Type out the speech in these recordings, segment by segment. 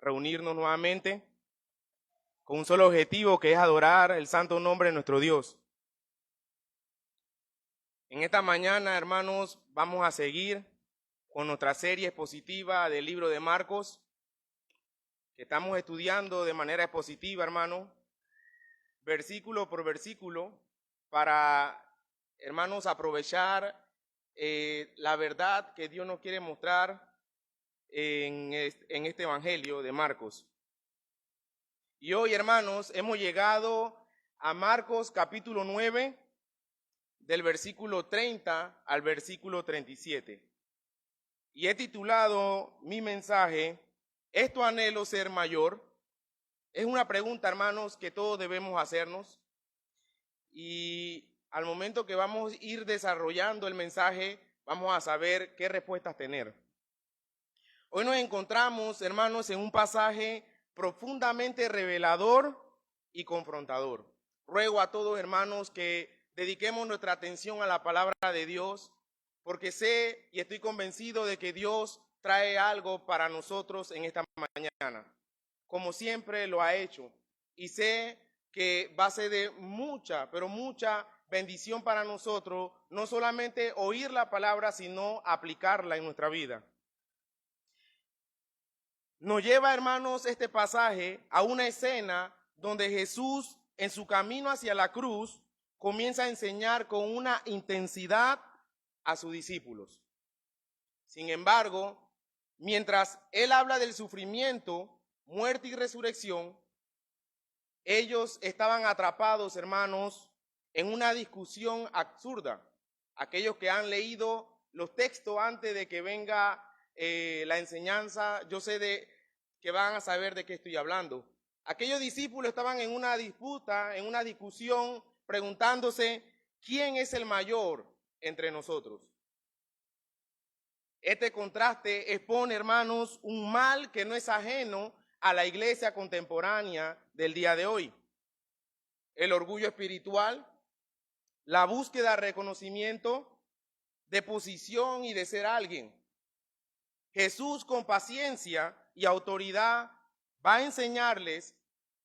reunirnos nuevamente con un solo objetivo, que es adorar el santo nombre de nuestro Dios. En esta mañana, hermanos, vamos a seguir con nuestra serie expositiva del libro de Marcos, que estamos estudiando de manera expositiva, hermano, versículo por versículo, para, hermanos, aprovechar la verdad que Dios nos quiere mostrar en este evangelio de Marcos. Y hoy, hermanos, hemos llegado a Marcos capítulo 9, del versículo 30 al versículo 37. Y he titulado mi mensaje, ¿es tu anhelo ser mayor? Es una pregunta, hermanos, que todos debemos hacernos. Y al momento que vamos a ir desarrollando el mensaje, vamos a saber qué respuestas tener. Hoy nos encontramos, hermanos, en un pasaje profundamente revelador y confrontador. Ruego a todos, hermanos, que dediquemos nuestra atención a la palabra de Dios, porque sé y estoy convencido de que Dios trae algo para nosotros en esta mañana, como siempre lo ha hecho. Y sé que va a ser de mucha, pero mucha bendición para nosotros, no solamente oír la palabra, sino aplicarla en nuestra vida. Nos lleva, hermanos, este pasaje a una escena donde Jesús, en su camino hacia la cruz, comienza a enseñar con una intensidad a sus discípulos. Sin embargo, mientras él habla del sufrimiento, muerte y resurrección, ellos estaban atrapados, hermanos, en una discusión absurda. Aquellos que han leído los textos antes de que venga la enseñanza, yo sé que van a saber de qué estoy hablando. Aquellos discípulos estaban en una disputa, en una discusión, preguntándose quién es el mayor entre nosotros. Este contraste expone, hermanos, un mal que no es ajeno a la iglesia contemporánea del día de hoy. El orgullo espiritual, la búsqueda de reconocimiento, de posición y de ser alguien. Jesús, con paciencia y autoridad, va a enseñarles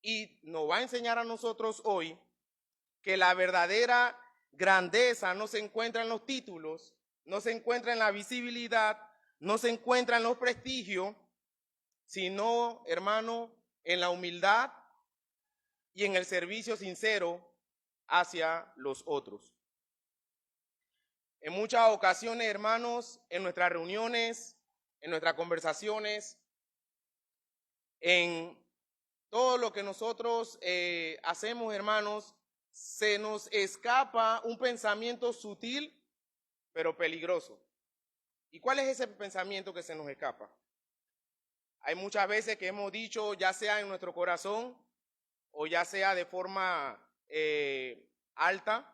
y nos va a enseñar a nosotros hoy que la verdadera grandeza no se encuentra en los títulos, no se encuentra en la visibilidad, no se encuentra en los prestigios, sino, hermano, en la humildad y en el servicio sincero hacia los otros. En muchas ocasiones, hermanos, en nuestras reuniones, en nuestras conversaciones, en todo lo que nosotros hacemos, hermanos, se nos escapa un pensamiento sutil, pero peligroso. ¿Y cuál es ese pensamiento que se nos escapa? Hay muchas veces que hemos dicho, ya sea en nuestro corazón o ya sea de forma alta,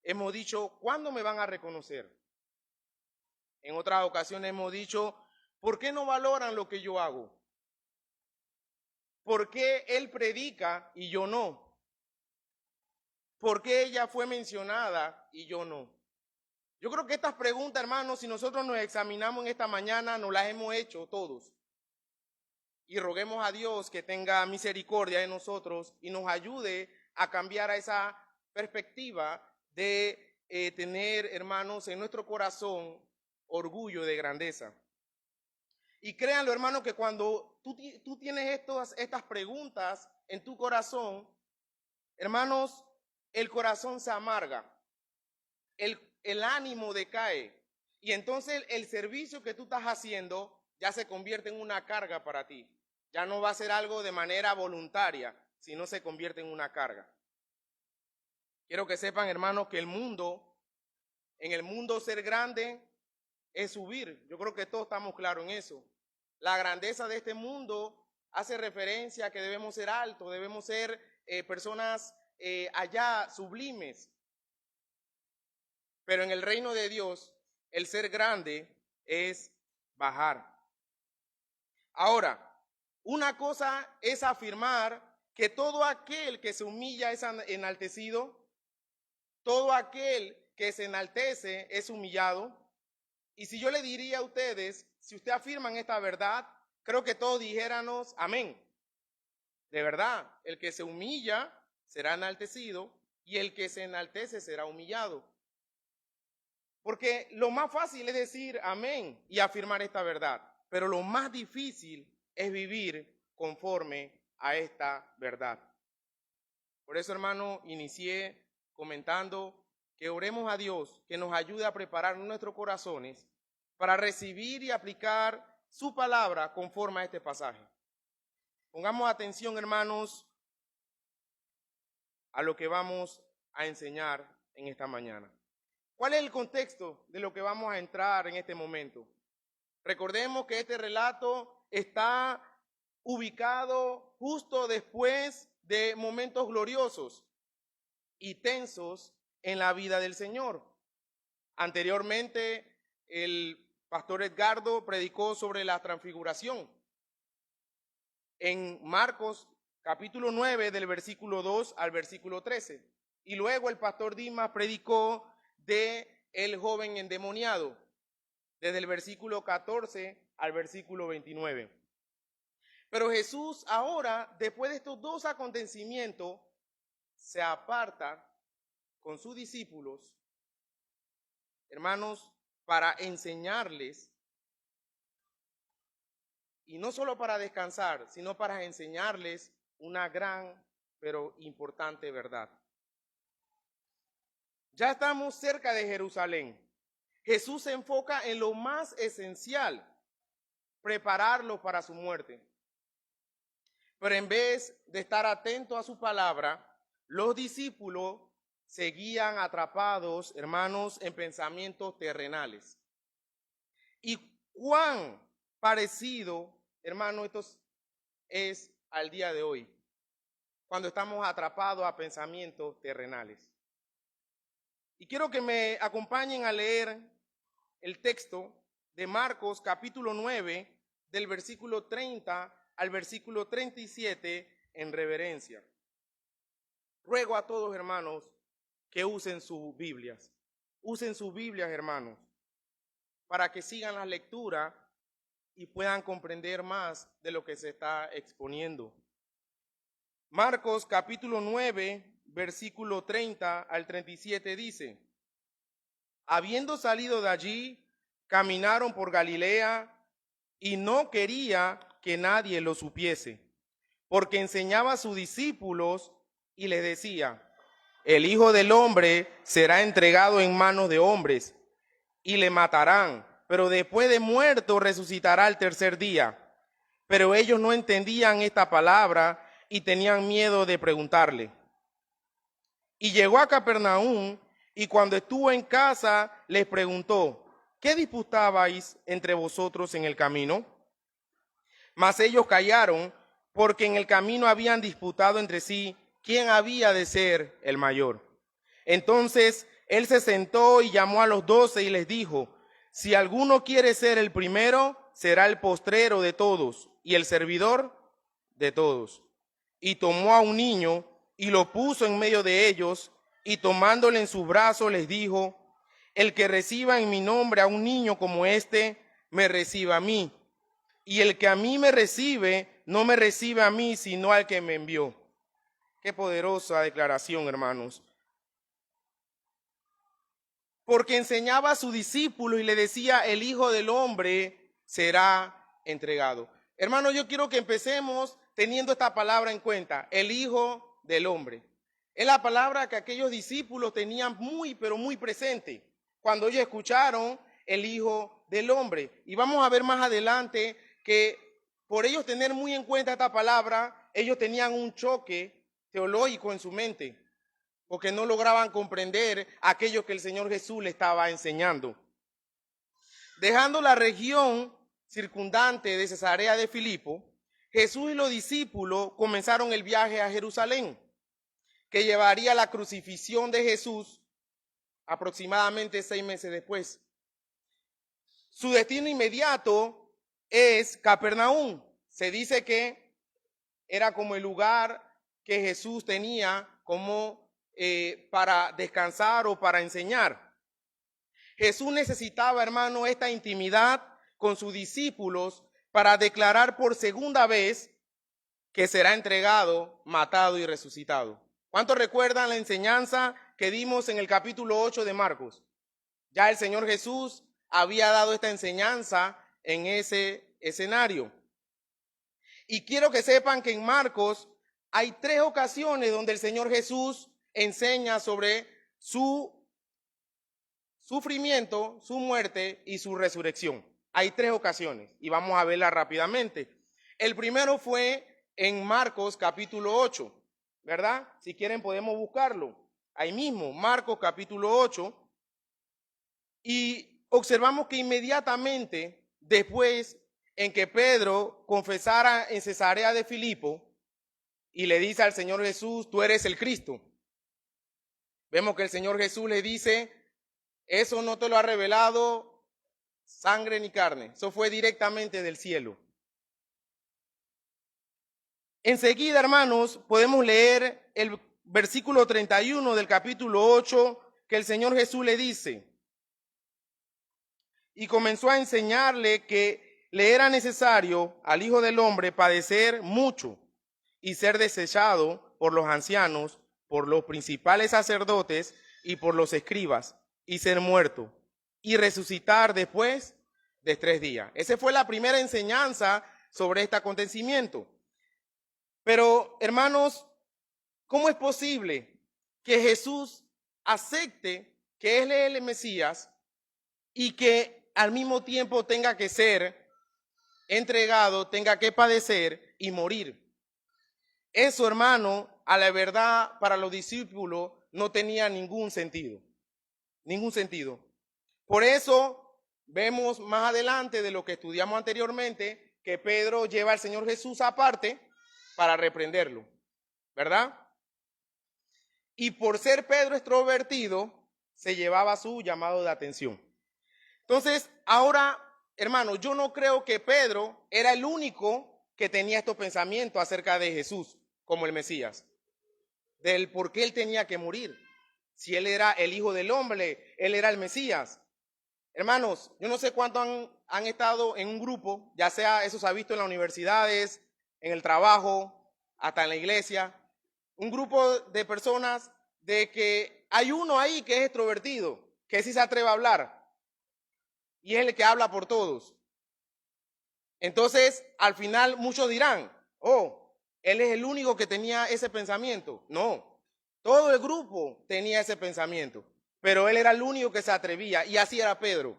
hemos dicho, ¿cuándo me van a reconocer? En otras ocasiones hemos dicho, ¿por qué no valoran lo que yo hago? ¿Por qué él predica y yo no? ¿Por qué ella fue mencionada y yo no? Yo creo que estas preguntas, hermanos, si nosotros nos examinamos en esta mañana, nos las hemos hecho todos. Y roguemos a Dios que tenga misericordia de nosotros y nos ayude a cambiar a esa perspectiva de tener, hermanos, en nuestro corazón orgullo de grandeza. Y créanlo, hermanos, que cuando tú tienes estas preguntas en tu corazón, hermanos, el corazón se amarga, el ánimo decae, y entonces el servicio que tú estás haciendo ya se convierte en una carga para ti. Ya no va a ser algo de manera voluntaria, sino se convierte en una carga. Quiero que sepan, hermanos, que en el mundo ser grande es subir. Yo creo que todos estamos claros en eso. La grandeza de este mundo hace referencia a que debemos ser altos, debemos ser personas allá sublimes. Pero en el reino de Dios, el ser grande es bajar. Ahora, una cosa es afirmar que todo aquel que se humilla es enaltecido, todo aquel que se enaltece es humillado. Y si yo le diría a ustedes, si ustedes afirman esta verdad, creo que todos dijéramos amén. De verdad, el que se humilla será enaltecido y el que se enaltece será humillado. Porque lo más fácil es decir amén y afirmar esta verdad, pero lo más difícil es vivir conforme a esta verdad. Por eso, hermano, inicié comentando que oremos a Dios que nos ayude a preparar nuestros corazones para recibir y aplicar su palabra conforme a este pasaje. Pongamos atención, hermanos, a lo que vamos a enseñar en esta mañana. ¿Cuál es el contexto de lo que vamos a entrar en este momento? Recordemos que este relato está ubicado justo después de momentos gloriosos y tensos en la vida del Señor. Anteriormente, el pastor Edgardo predicó sobre la transfiguración. En Marcos capítulo 9 del versículo 2 al versículo 13. Y luego el pastor Dimas predicó de el joven endemoniado, desde el versículo 14 al versículo 29. Pero Jesús ahora, después de estos dos acontecimientos, se aparta con sus discípulos, hermanos, para enseñarles, y no solo para descansar, sino para enseñarles una gran pero importante verdad. Ya estamos cerca de Jerusalén. Jesús se enfoca en lo más esencial, prepararlo para su muerte. Pero en vez de estar atento a su palabra, los discípulos seguían atrapados, hermanos, en pensamientos terrenales. Y cuán parecido, hermano, esto es al día de hoy, cuando estamos atrapados a pensamientos terrenales. Y quiero que me acompañen a leer el texto de Marcos capítulo 9, del versículo 30 al versículo 37 en reverencia. Ruego a todos, hermanos, que usen sus Biblias. Usen sus Biblias, hermanos, para que sigan la lectura y puedan comprender más de lo que se está exponiendo. Marcos capítulo 9, versículo 30 al 37 dice: habiendo salido de allí, caminaron por Galilea y no quería que nadie lo supiese, porque enseñaba a sus discípulos y les decía: el Hijo del Hombre será entregado en manos de hombres y le matarán, pero después de muerto resucitará al tercer día. Pero ellos no entendían esta palabra y tenían miedo de preguntarle. Y llegó a Capernaum, y cuando estuvo en casa les preguntó: ¿qué disputabais entre vosotros en el camino? Mas ellos callaron, porque en el camino habían disputado entre sí quién había de ser el mayor. Entonces él se sentó y llamó a los 12 y les dijo: si alguno quiere ser el primero, será el postrero de todos y el servidor de todos. Y tomó a un niño y lo puso en medio de ellos, y tomándole en sus brazos les dijo: el que reciba en mi nombre a un niño como este, me reciba a mí. Y el que a mí me recibe, no me recibe a mí, sino al que me envió. Qué poderosa declaración, hermanos. Porque enseñaba a su discípulo y le decía: el Hijo del Hombre será entregado. Hermanos, yo quiero que empecemos teniendo esta palabra en cuenta: el Hijo del Hombre. Es la palabra que aquellos discípulos tenían muy, pero muy presente cuando ellos escucharon el Hijo del Hombre. Y vamos a ver más adelante que por ellos tener muy en cuenta esta palabra, ellos tenían un choque teológico en su mente, porque no lograban comprender aquello que el Señor Jesús le estaba enseñando. Dejando la región circundante de Cesarea de Filipo, Jesús y los discípulos comenzaron el viaje a Jerusalén, que llevaría la crucifixión de Jesús aproximadamente 6 meses después. Su destino inmediato es Capernaum. Se dice que era como el lugar que Jesús tenía como para descansar o para enseñar. Jesús necesitaba, hermano, esta intimidad con sus discípulos para declarar por segunda vez que será entregado, matado y resucitado. ¿Cuántos recuerdan la enseñanza que dimos en el capítulo 8 de Marcos? Ya el Señor Jesús había dado esta enseñanza en ese escenario. Y quiero que sepan que en Marcos hay 3 ocasiones donde el Señor Jesús enseña sobre su sufrimiento, su muerte y su resurrección. Hay 3 ocasiones y vamos a verlas rápidamente. El primero fue en Marcos capítulo 8, ¿verdad? Si quieren podemos buscarlo. Ahí mismo, Marcos capítulo 8. Y observamos que inmediatamente después en que Pedro confesara en Cesarea de Filipo y le dice al Señor Jesús, tú eres el Cristo. Vemos que el Señor Jesús le dice, eso no te lo ha revelado sangre ni carne, eso fue directamente del cielo. Enseguida, hermanos, podemos leer el versículo 31 del capítulo 8, que el Señor Jesús le dice, y comenzó a enseñarle que le era necesario al Hijo del Hombre padecer mucho y ser desechado por los ancianos, por los principales sacerdotes y por los escribas, y ser muerto, y resucitar después de 3 días. Esa fue la primera enseñanza sobre este acontecimiento. Pero, hermanos, ¿cómo es posible que Jesús acepte que Él es el Mesías y que al mismo tiempo tenga que ser entregado, tenga que padecer y morir? Eso, hermano, a la verdad, para los discípulos no tenía ningún sentido. Ningún sentido. Por eso vemos más adelante de lo que estudiamos anteriormente que Pedro lleva al Señor Jesús aparte para reprenderlo, ¿verdad? Y por ser Pedro extrovertido, se llevaba su llamado de atención. Entonces, ahora, hermano, yo no creo que Pedro era el único que tenía estos pensamientos acerca de Jesús como el Mesías, del por qué él tenía que morir. Si él era el Hijo del Hombre, él era el Mesías. Hermanos, yo no sé cuántos han estado en un grupo, ya sea eso se ha visto en las universidades, en el trabajo, hasta en la iglesia, un grupo de personas de que hay uno ahí que es extrovertido, que sí se atreve a hablar, y es el que habla por todos. Entonces, al final muchos dirán, oh, él es el único que tenía ese pensamiento. No, todo el grupo tenía ese pensamiento, pero él era el único que se atrevía, y así era Pedro.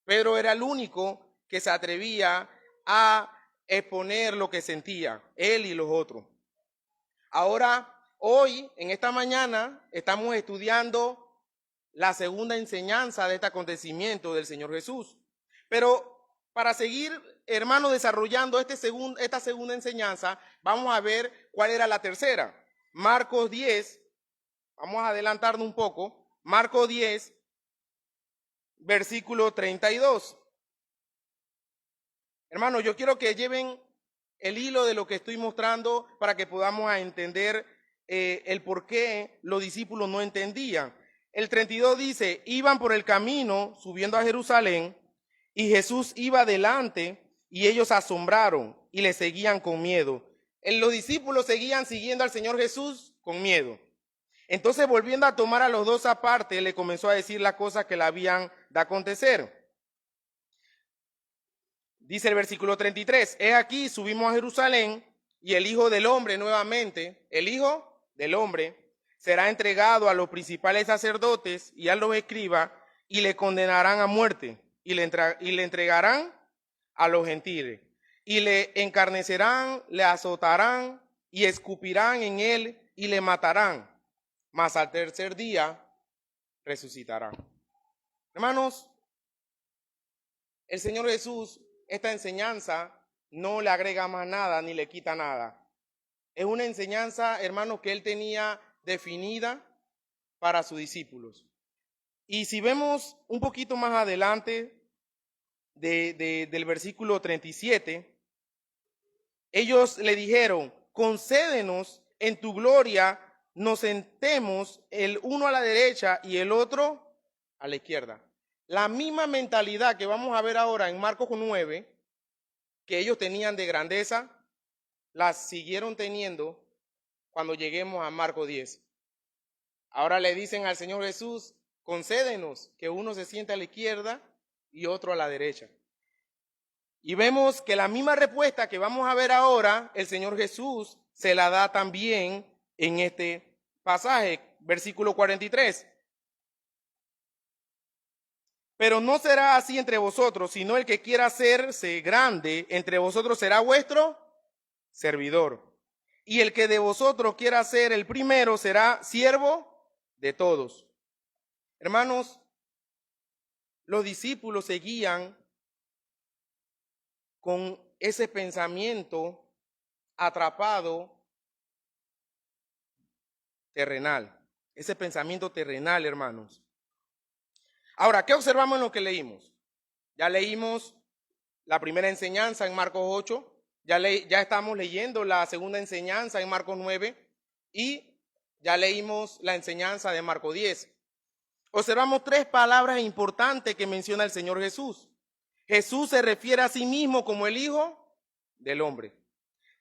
Pedro era el único que se atrevía a exponer lo que sentía, él y los otros. Ahora, hoy, en esta mañana, estamos estudiando la segunda enseñanza de este acontecimiento del Señor Jesús. Pero para seguir, hermano, desarrollando esta segunda enseñanza, vamos a ver cuál era la tercera. Marcos 10, vamos a adelantarnos un poco. Marcos 10, versículo 32. Hermano, yo quiero que lleven el hilo de lo que estoy mostrando para que podamos entender el por qué los discípulos no entendían. El 32 dice, iban por el camino subiendo a Jerusalén y Jesús iba adelante y ellos asombraron y le seguían con miedo. Los discípulos seguían siguiendo al Señor Jesús con miedo. Entonces, volviendo a tomar a los dos aparte, le comenzó a decir las cosas que le habían de acontecer. Dice el versículo 33, he aquí, subimos a Jerusalén y el Hijo del Hombre nuevamente, el Hijo del Hombre, será entregado a los principales sacerdotes y a los escribas y le condenarán a muerte y le entregarán a los gentiles y le encarnecerán, le azotarán y escupirán en él y le matarán, mas al tercer día resucitará. Hermanos, el Señor Jesús, esta enseñanza no le agrega más nada ni le quita nada. Es una enseñanza, hermanos, que él tenía definida para sus discípulos. Y si vemos un poquito más adelante del versículo 37, ellos le dijeron, concédenos en tu gloria, nos sentemos el uno a la derecha y el otro a la izquierda. La misma mentalidad que vamos a ver ahora en Marcos 9, que ellos tenían de grandeza, las siguieron teniendo cuando lleguemos a Marcos 10. Ahora le dicen al Señor Jesús, concédenos que uno se siente a la izquierda y otro a la derecha. Y vemos que la misma respuesta que vamos a ver ahora, el Señor Jesús se la da también en este pasaje, versículo 43. Pero no será así entre vosotros, sino el que quiera hacerse grande entre vosotros será vuestro servidor. Y el que de vosotros quiera ser el primero será siervo de todos. Hermanos, los discípulos seguían con ese pensamiento atrapado terrenal, ese pensamiento terrenal, hermanos. Ahora, ¿qué observamos en lo que leímos? Ya leímos la primera enseñanza en Marcos 8, ya estamos leyendo la segunda enseñanza en Marcos 9 y ya leímos la enseñanza de Marcos 10. Observamos tres palabras importantes que menciona el Señor Jesús. Jesús se refiere a sí mismo como el Hijo del Hombre.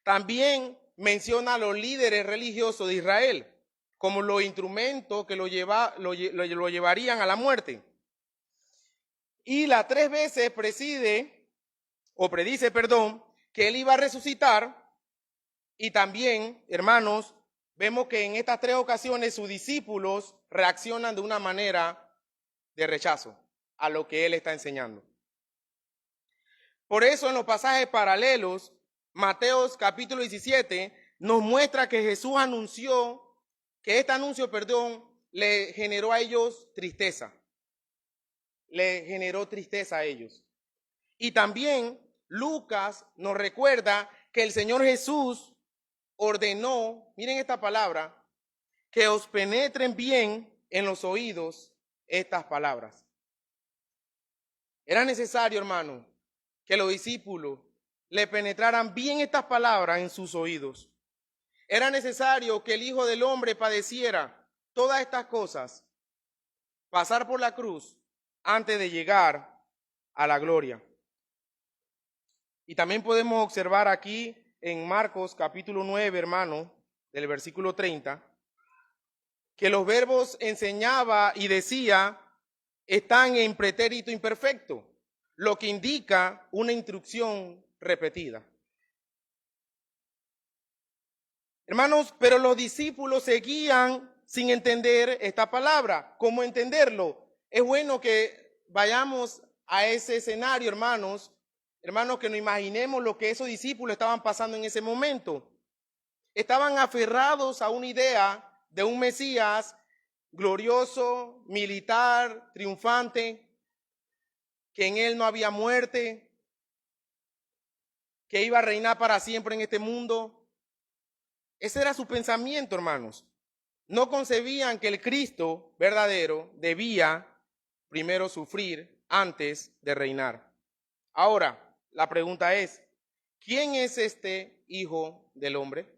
También menciona a los líderes religiosos de Israel como los instrumentos que lo llevarían a la muerte. Y las tres veces predice, que él iba a resucitar. Y también, hermanos, vemos que en estas tres ocasiones sus discípulos reaccionan de una manera de rechazo a lo que él está enseñando. Por eso en los pasajes paralelos, Mateo capítulo 17 nos muestra que Jesús anunció, que este anuncio, le generó a ellos tristeza. Le generó tristeza a ellos. Y también Lucas nos recuerda que el Señor Jesús ordenó, miren esta palabra, que os penetren bien en los oídos estas palabras. Era necesario, hermano, que los discípulos le penetraran bien estas palabras en sus oídos. Era necesario que el Hijo del Hombre padeciera todas estas cosas, pasar por la cruz antes de llegar a la gloria. Y también podemos observar aquí en Marcos capítulo 9, hermano, del versículo 30, que los verbos enseñaba y decía están en pretérito imperfecto, lo que indica una instrucción repetida. Hermanos, pero los discípulos seguían sin entender esta palabra. ¿Cómo entenderlo? Es bueno que vayamos a ese escenario, hermanos, que nos imaginemos lo que esos discípulos estaban pasando en ese momento. Estaban aferrados a una idea de un Mesías glorioso, militar, triunfante, que en él no había muerte, que iba a reinar para siempre en este mundo. Ese era su pensamiento, hermanos. No concebían que el Cristo verdadero debía primero sufrir antes de reinar. Ahora, la pregunta es, ¿quién es este Hijo del Hombre?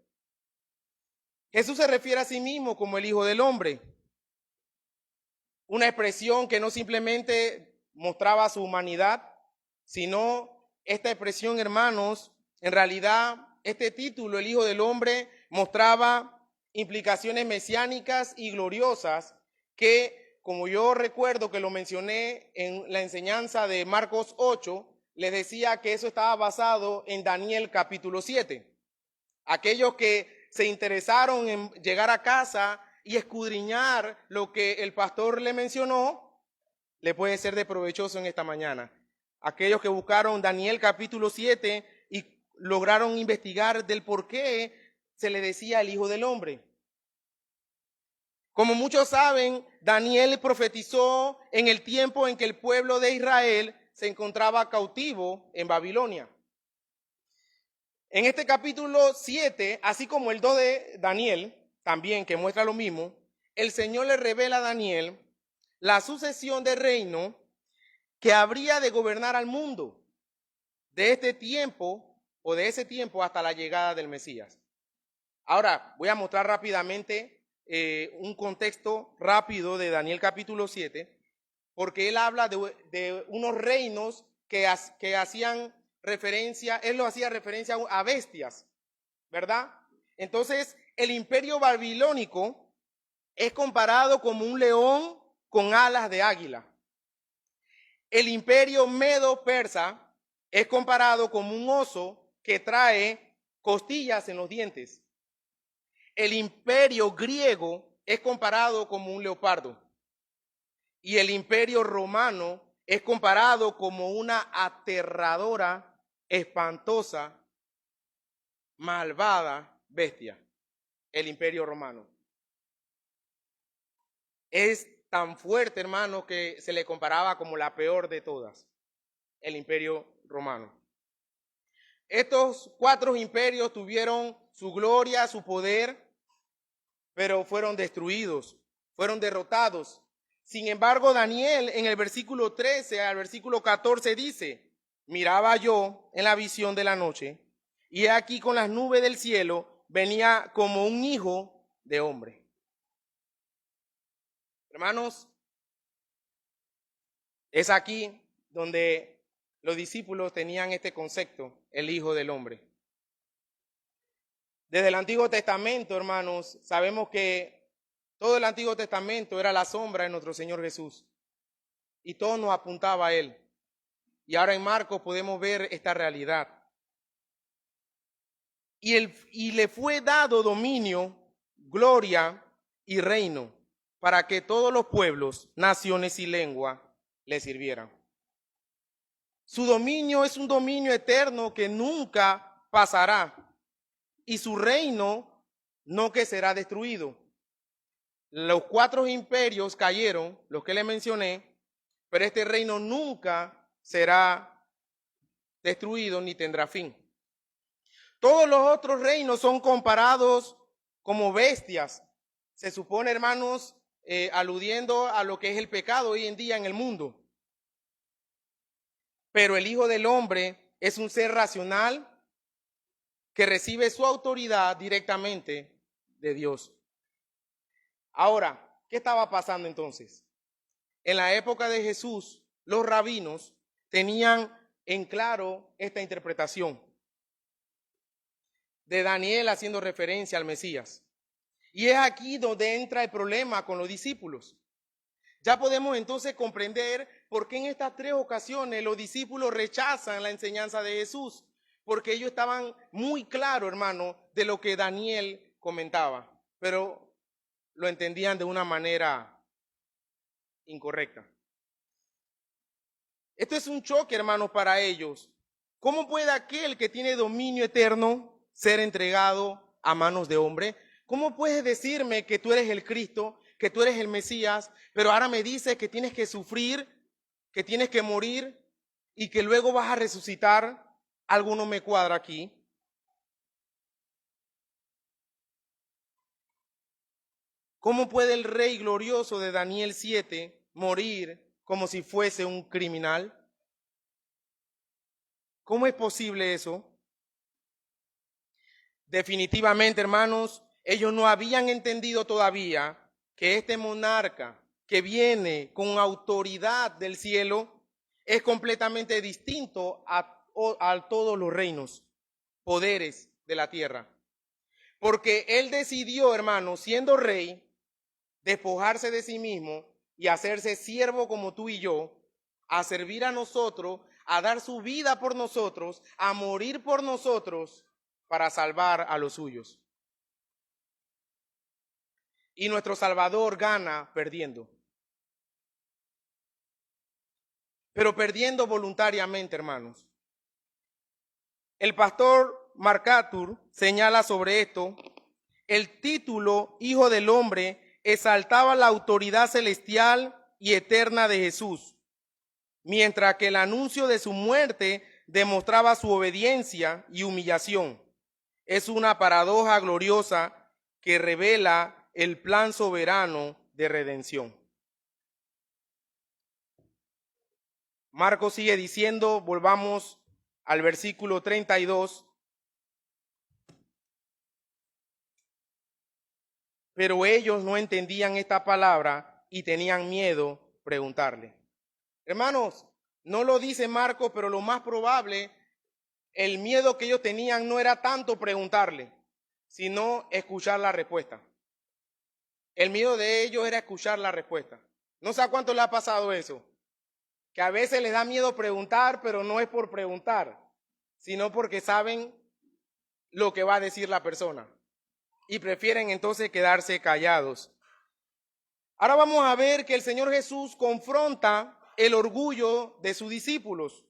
Jesús se refiere a sí mismo como el Hijo del Hombre. Una expresión que no simplemente mostraba su humanidad, sino esta expresión, hermanos, en realidad este título, el Hijo del Hombre, mostraba implicaciones mesiánicas y gloriosas que, como yo recuerdo que lo mencioné en la enseñanza de Marcos 8, les decía que eso estaba basado en Daniel capítulo 7. Aquellos que se interesaron en llegar a casa y escudriñar lo que el pastor le mencionó, le puede ser de provechoso en esta mañana. Aquellos que buscaron Daniel capítulo 7 y lograron investigar del por qué se le decía el Hijo del Hombre. Como muchos saben, Daniel profetizó en el tiempo en que el pueblo de Israel se encontraba cautivo en Babilonia. En este capítulo 7, así como el 2 de Daniel, también que muestra lo mismo, el Señor le revela a Daniel la sucesión de reino que habría de gobernar al mundo de este tiempo o de ese tiempo hasta la llegada del Mesías. Ahora voy a mostrar rápidamente un contexto rápido de Daniel capítulo 7, porque él habla de unos reinos que hacían él lo hacía referencia a bestias, ¿verdad? Entonces, el imperio babilónico es comparado como un león con alas de águila. El imperio medo-persa es comparado como un oso que trae costillas en los dientes. El imperio griego es comparado como un leopardo. Y el imperio romano es comparado como una aterradora, espantosa, malvada bestia. El imperio romano es tan fuerte, hermano, que se le comparaba como la peor de todas, el imperio romano. Estos 4 imperios tuvieron su gloria, su poder, pero fueron destruidos, fueron derrotados. Sin embargo, Daniel en el versículo 13 al versículo 14 dice: miraba yo en la visión de la noche, y he aquí con las nubes del cielo venía como un hijo de hombre. Hermanos, es aquí donde los discípulos tenían este concepto, el Hijo del Hombre. Desde el Antiguo Testamento, hermanos, sabemos que todo el Antiguo Testamento era la sombra de nuestro Señor Jesús y todo nos apuntaba a Él. Y ahora en Marcos podemos ver esta realidad. Y le fue dado dominio, gloria y reino para que todos los pueblos, naciones y lenguas le sirvieran. Su dominio es un dominio eterno que nunca pasará y su reino no que será destruido. Los 4 imperios cayeron, los que le mencioné, pero este reino nunca será destruido ni tendrá fin. Todos los otros reinos son comparados como bestias. Se supone, hermanos, aludiendo a lo que es el pecado hoy en día en el mundo. Pero el Hijo del Hombre es un ser racional que recibe su autoridad directamente de Dios. Ahora, ¿qué estaba pasando entonces? En la época de Jesús, los rabinos tenían en claro esta interpretación de Daniel haciendo referencia al Mesías. Y es aquí donde entra el problema con los discípulos. Ya podemos entonces comprender por qué en estas 3 ocasiones los discípulos rechazan la enseñanza de Jesús, porque ellos estaban muy claros, hermano, de lo que Daniel comentaba, pero lo entendían de una manera incorrecta. Esto es un choque, hermanos, para ellos. ¿Cómo puede aquel que tiene dominio eterno ser entregado a manos de hombre? ¿Cómo puedes decirme que tú eres el Cristo, que tú eres el Mesías, pero ahora me dices que tienes que sufrir, que tienes que morir y que luego vas a resucitar? Algo no me cuadra aquí. ¿Cómo puede el Rey glorioso de Daniel 7 morir como si fuese un criminal? ¿Cómo es posible eso? Definitivamente, hermanos, ellos no habían entendido todavía que este monarca que viene con autoridad del cielo es completamente distinto a todos los reinos, poderes de la tierra. Porque él decidió, hermanos, siendo rey, despojarse de sí mismo y hacerse siervo como tú y yo, a servir a nosotros, a dar su vida por nosotros, a morir por nosotros para salvar a los suyos. Y nuestro Salvador gana perdiendo. Pero perdiendo voluntariamente, hermanos. El pastor MacArthur señala sobre esto: el título Hijo del Hombre exaltaba la autoridad celestial y eterna de Jesús, mientras que el anuncio de su muerte demostraba su obediencia y humillación. Es una paradoja gloriosa que revela el plan soberano de redención. Marcos sigue diciendo, volvamos al versículo 32. Pero ellos no entendían esta palabra y tenían miedo preguntarle. Hermanos, no lo dice Marcos, pero lo más probable el miedo que ellos tenían no era tanto preguntarle, sino escuchar la respuesta. El miedo de ellos era escuchar la respuesta. No sé a cuánto le ha pasado eso, que a veces les da miedo preguntar, pero no es por preguntar, sino porque saben lo que va a decir la persona y prefieren entonces quedarse callados. Ahora vamos a ver que el Señor Jesús confronta el orgullo de sus discípulos,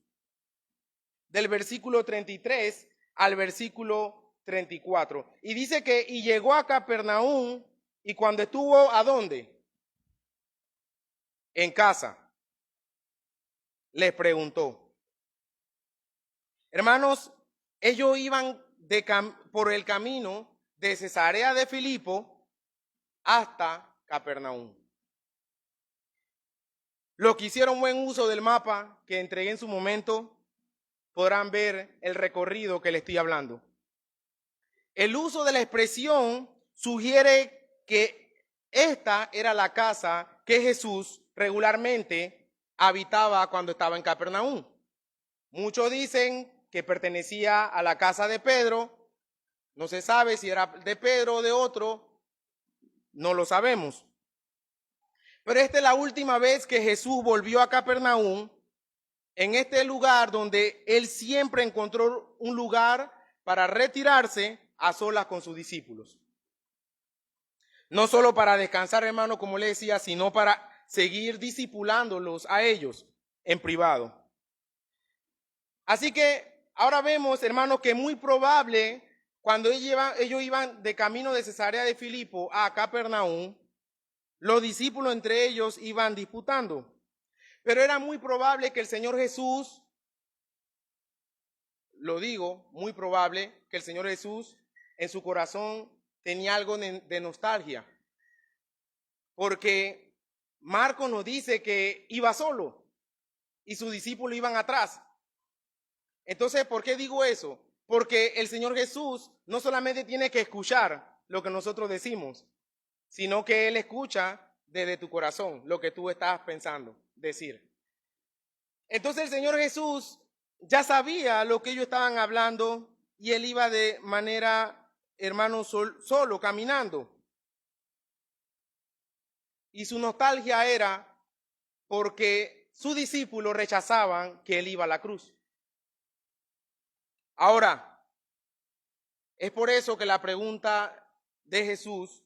del versículo 33 al versículo 34. Y dice que, y llegó a Capernaum, y cuando estuvo, ¿a dónde? En casa. Les preguntó. Hermanos, ellos iban por el camino de Cesarea de Filipo hasta Capernaum. Los que hicieron buen uso del mapa que entregué en su momento podrán ver el recorrido que le estoy hablando. El uso de la expresión sugiere que esta era la casa que Jesús regularmente habitaba cuando estaba en Capernaum. Muchos dicen que pertenecía a la casa de Pedro. No se sabe si era de Pedro o de otro. No lo sabemos. Pero esta es la última vez que Jesús volvió a Capernaum, en este lugar donde él siempre encontró un lugar para retirarse a solas con sus discípulos. No solo para descansar, hermano, como le decía, sino para seguir discipulándolos a ellos en privado. Así que ahora vemos, hermanos, que es muy probable cuando ellos iban de camino de Cesarea de Filipo a Capernaum, los discípulos entre ellos iban disputando. Pero era muy probable que el Señor Jesús, lo digo, muy probable que el Señor Jesús en su corazón tenía algo de nostalgia. Porque Marcos nos dice que iba solo y sus discípulos iban atrás. Entonces, ¿por qué digo eso? Porque el Señor Jesús no solamente tiene que escuchar lo que nosotros decimos, sino que Él escucha desde tu corazón lo que tú estás pensando decir. Entonces el Señor Jesús ya sabía lo que ellos estaban hablando y Él iba de manera, hermano, solo caminando. Y su nostalgia era porque sus discípulos rechazaban que Él iba a la cruz. Ahora, es por eso que la pregunta de Jesús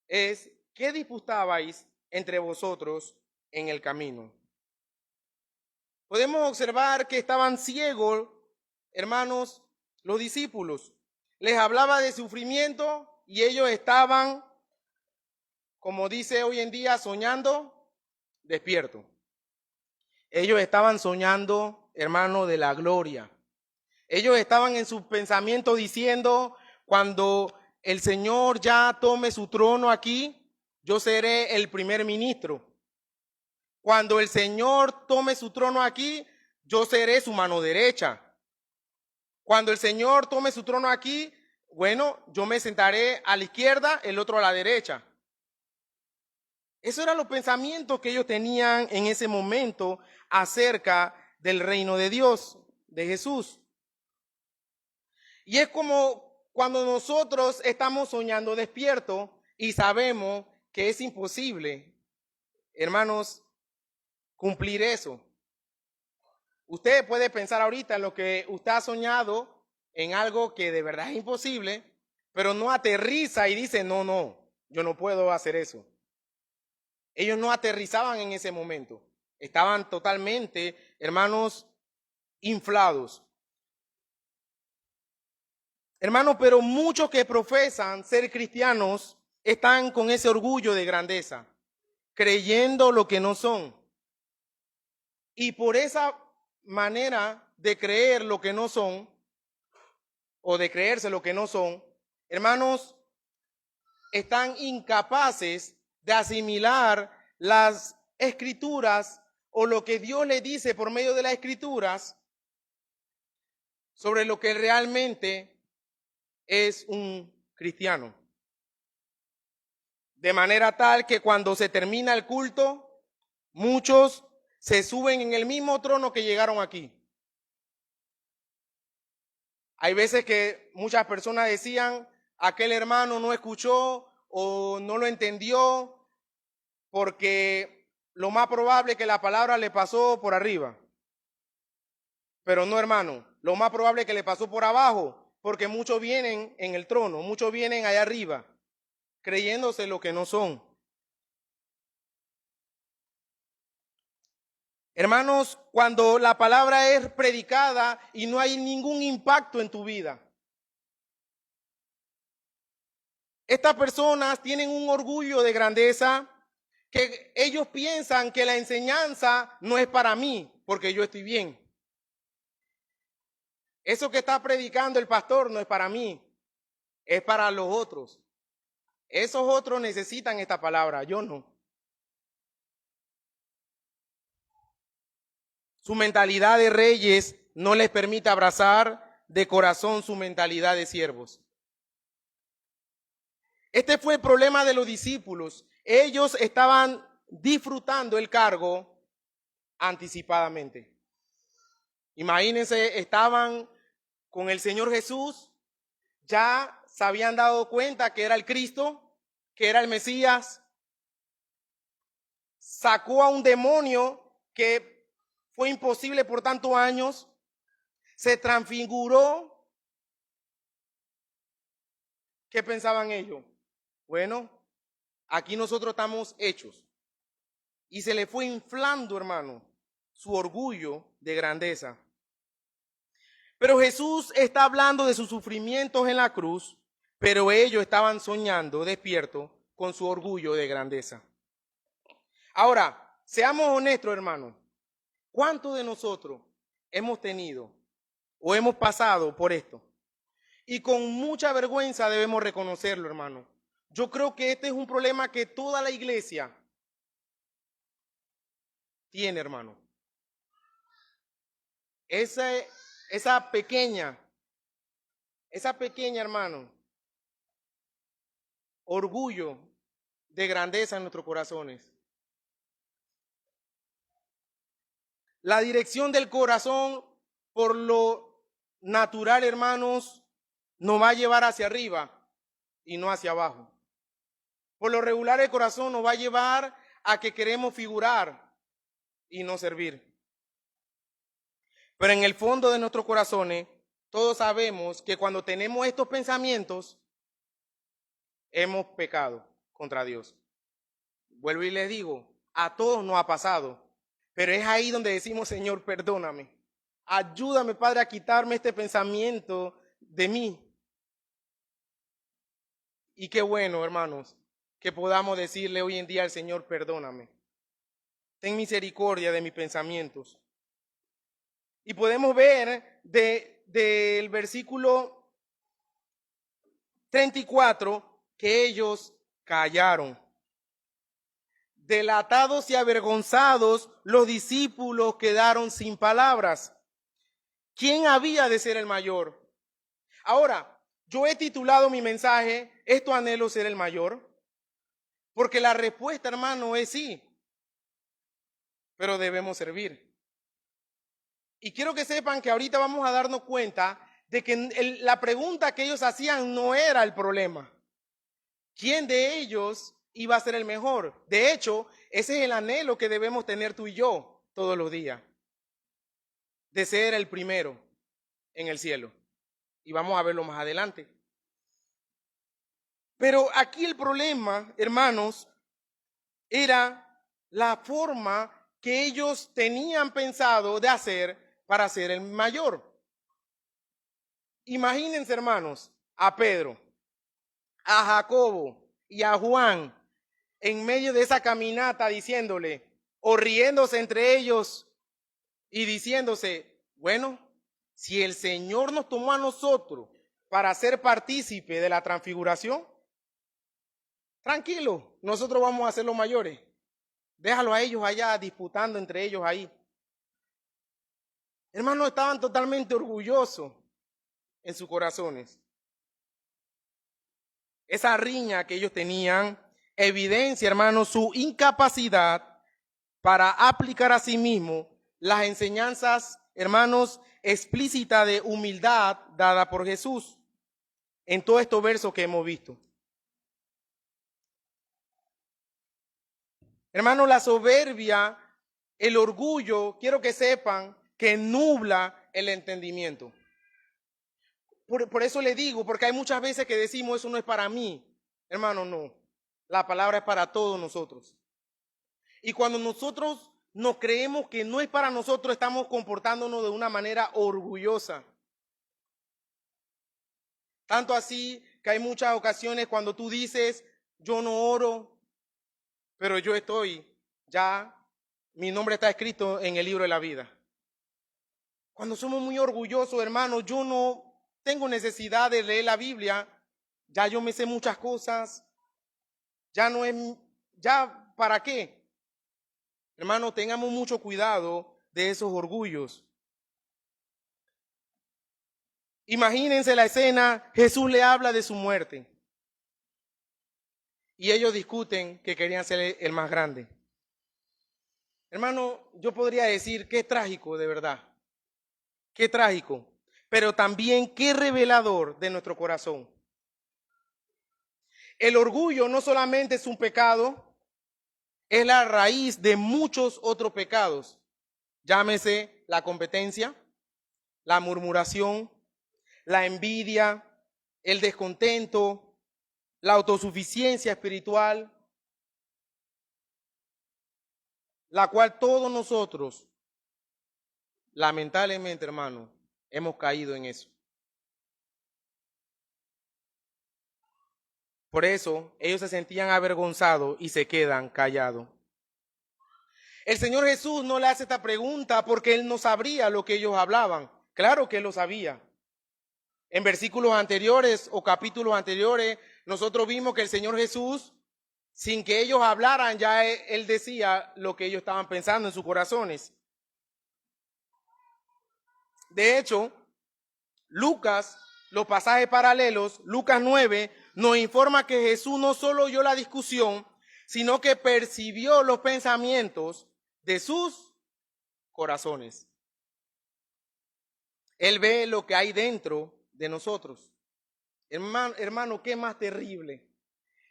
es, ¿qué disputabais entre vosotros en el camino? Podemos observar que estaban ciegos, hermanos, los discípulos. Les hablaba de sufrimiento y ellos estaban, como dice hoy en día, soñando despierto. Ellos estaban soñando, hermano, de la gloria. Ellos estaban en su pensamiento diciendo, cuando el Señor ya tome su trono aquí, yo seré el primer ministro. Cuando el Señor tome su trono aquí, yo seré su mano derecha. Cuando el Señor tome su trono aquí, bueno, yo me sentaré a la izquierda, el otro a la derecha. Esos eran los pensamientos que ellos tenían en ese momento acerca del reino de Dios, de Jesús. Y es como cuando nosotros estamos soñando despierto y sabemos que es imposible, hermanos, cumplir eso. Usted puede pensar ahorita en lo que usted ha soñado, en algo que de verdad es imposible, pero no aterriza y dice, no, yo no puedo hacer eso. Ellos no aterrizaban en ese momento. Estaban totalmente, hermanos, inflados. Hermanos, pero muchos que profesan ser cristianos están con ese orgullo de grandeza, creyendo lo que no son. Y por esa manera de creer lo que no son, o de creerse lo que no son, hermanos, están incapaces de asimilar las escrituras o lo que Dios les dice por medio de las escrituras sobre lo que realmente es un cristiano. De manera tal que cuando se termina el culto, muchos se suben en el mismo trono que llegaron aquí. Hay veces que muchas personas decían, aquel hermano no escuchó o no lo entendió porque lo más probable es que la palabra le pasó por arriba. Pero no, hermano, lo más probable es que le pasó por abajo, porque muchos vienen en el trono, muchos vienen allá arriba, creyéndose lo que no son. Hermanos, cuando la palabra es predicada y no hay ningún impacto en tu vida, estas personas tienen un orgullo de grandeza que ellos piensan que la enseñanza no es para mí, porque yo estoy bien. Eso que está predicando el pastor no es para mí, es para los otros. Esos otros necesitan esta palabra, yo no. Su mentalidad de reyes no les permite abrazar de corazón su mentalidad de siervos. Este fue el problema de los discípulos. Ellos estaban disfrutando el cargo anticipadamente. Imagínense, estaban con el Señor Jesús, ya se habían dado cuenta que era el Cristo, que era el Mesías. Sacó a un demonio que fue imposible por tantos años, se transfiguró. ¿Qué pensaban ellos? Bueno, aquí nosotros estamos hechos. Y se le fue inflando, hermano, su orgullo de grandeza. Pero Jesús está hablando de sus sufrimientos en la cruz, pero ellos estaban soñando despiertos con su orgullo de grandeza. Ahora, seamos honestos, hermano. ¿Cuántos de nosotros hemos tenido o hemos pasado por esto? Y con mucha vergüenza debemos reconocerlo, hermano. Yo creo que este es un problema que toda la iglesia tiene, hermano. Esa pequeña, hermano, orgullo de grandeza en nuestros corazones. La dirección del corazón, por lo natural, hermanos, nos va a llevar hacia arriba y no hacia abajo. Por lo regular, el corazón nos va a llevar a que queremos figurar y no servir. Pero en el fondo de nuestros corazones, todos sabemos que cuando tenemos estos pensamientos, hemos pecado contra Dios. Vuelvo y les digo, a todos nos ha pasado, pero es ahí donde decimos, Señor, perdóname. Ayúdame, Padre, a quitarme este pensamiento de mí. Y qué bueno, hermanos, que podamos decirle hoy en día al Señor, perdóname. Ten misericordia de mis pensamientos. Y podemos ver del versículo 34 que ellos callaron. Delatados y avergonzados, los discípulos quedaron sin palabras. ¿Quién había de ser el mayor? Ahora, yo he titulado mi mensaje, ¿es tu anhelo ser el mayor? Porque la respuesta, hermano, es sí. Pero debemos servir. Y quiero que sepan que ahorita vamos a darnos cuenta de que la pregunta que ellos hacían no era el problema. ¿Quién de ellos iba a ser el mejor? De hecho, ese es el anhelo que debemos tener tú y yo todos los días. De ser el primero en el cielo. Y vamos a verlo más adelante. Pero aquí el problema, hermanos, era la forma que ellos tenían pensado de hacer para ser el mayor. Imagínense, hermanos, a Pedro, a Jacobo y a Juan en medio de esa caminata diciéndole, o riéndose entre ellos y diciéndose, bueno, si el Señor nos tomó a nosotros para ser partícipe de la transfiguración, tranquilo, nosotros vamos a ser los mayores. Déjalo a ellos allá disputando entre ellos ahí. Hermanos, estaban totalmente orgullosos en sus corazones. Esa riña que ellos tenían evidencia, hermanos, su incapacidad para aplicar a sí mismo las enseñanzas, hermanos, explícita de humildad dada por Jesús en todos estos versos que hemos visto. Hermano, la soberbia, el orgullo, quiero que sepan que nubla el entendimiento. Por eso le digo, porque hay muchas veces que decimos eso no es para mí. Hermano, no. La palabra es para todos nosotros. Y cuando nosotros nos creemos que no es para nosotros, estamos comportándonos de una manera orgullosa. Tanto así que hay muchas ocasiones cuando tú dices, yo no oro, pero yo estoy, ya mi nombre está escrito en el libro de la vida. Cuando somos muy orgullosos, hermano, yo no tengo necesidad de leer la Biblia, ya yo me sé muchas cosas, ya no es, ya ¿para qué? Hermano, tengamos mucho cuidado de esos orgullos. Imagínense la escena, Jesús le habla de su muerte y ellos discuten que querían ser el más grande. Hermano, yo podría decir qué trágico de verdad, qué trágico, pero también qué revelador de nuestro corazón. El orgullo no solamente es un pecado, es la raíz de muchos otros pecados. Llámese la competencia, la murmuración, la envidia, el descontento, la autosuficiencia espiritual, la cual todos nosotros, lamentablemente, hermano, hemos caído en eso. Por eso ellos se sentían avergonzados y se quedan callados. El Señor Jesús no le hace esta pregunta porque Él no sabría lo que ellos hablaban. Claro que Él lo sabía. En versículos anteriores o capítulos anteriores, nosotros vimos que el Señor Jesús, sin que ellos hablaran, ya Él decía lo que ellos estaban pensando en sus corazones. De hecho, Lucas, los pasajes paralelos, Lucas 9, nos informa que Jesús no solo oyó la discusión, sino que percibió los pensamientos de sus corazones. Él ve lo que hay dentro de nosotros. Hermano, qué más terrible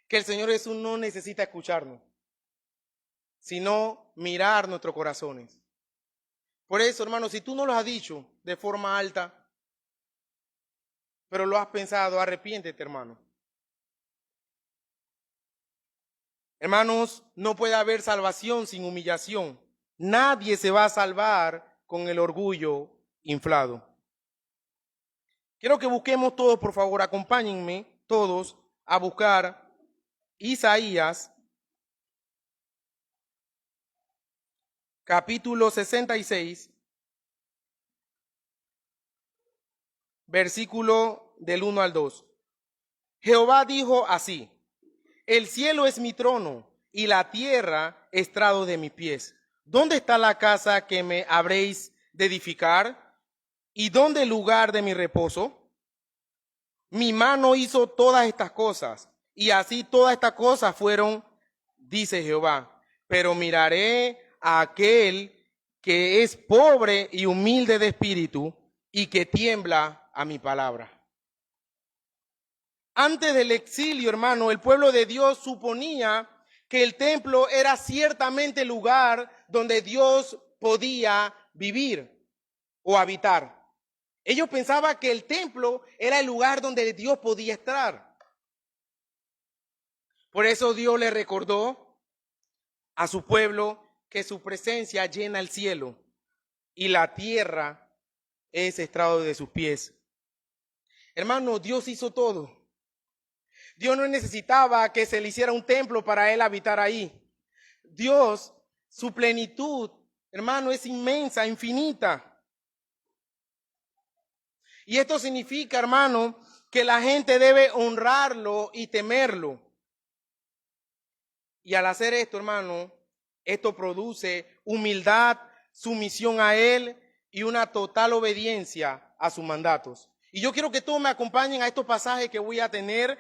que el Señor Jesús no necesita escucharnos, sino mirar nuestros corazones. Por eso, hermano, si tú no lo has dicho de forma alta, pero lo has pensado, arrepiéntete, hermano. Hermanos, no puede haber salvación sin humillación. Nadie se va a salvar con el orgullo inflado. Quiero que busquemos todos, por favor, acompáñenme todos a buscar Isaías, capítulo 66, versículo del 1 al 2. Jehová dijo así: el cielo es mi trono y la tierra estrado de mis pies. ¿Dónde está la casa que me habréis de edificar? ¿Y dónde el lugar de mi reposo? Mi mano hizo todas estas cosas, y así todas estas cosas fueron, dice Jehová. Pero miraré a aquel que es pobre y humilde de espíritu y que tiembla a mi palabra. Antes del exilio, hermano, el pueblo de Dios suponía que el templo era ciertamente el lugar donde Dios podía vivir o habitar. Ellos pensaban que el templo era el lugar donde Dios podía estar. Por eso Dios le recordó a su pueblo que su presencia llena el cielo y la tierra es estrado de sus pies. Hermano, Dios hizo todo. Dios no necesitaba que se le hiciera un templo para él habitar ahí. Dios, su plenitud, hermano, es inmensa, infinita. Y esto significa, hermano, que la gente debe honrarlo y temerlo. Y al hacer esto, hermano, esto produce humildad, sumisión a Él y una total obediencia a sus mandatos. Y yo quiero que todos me acompañen a estos pasajes que voy a tener,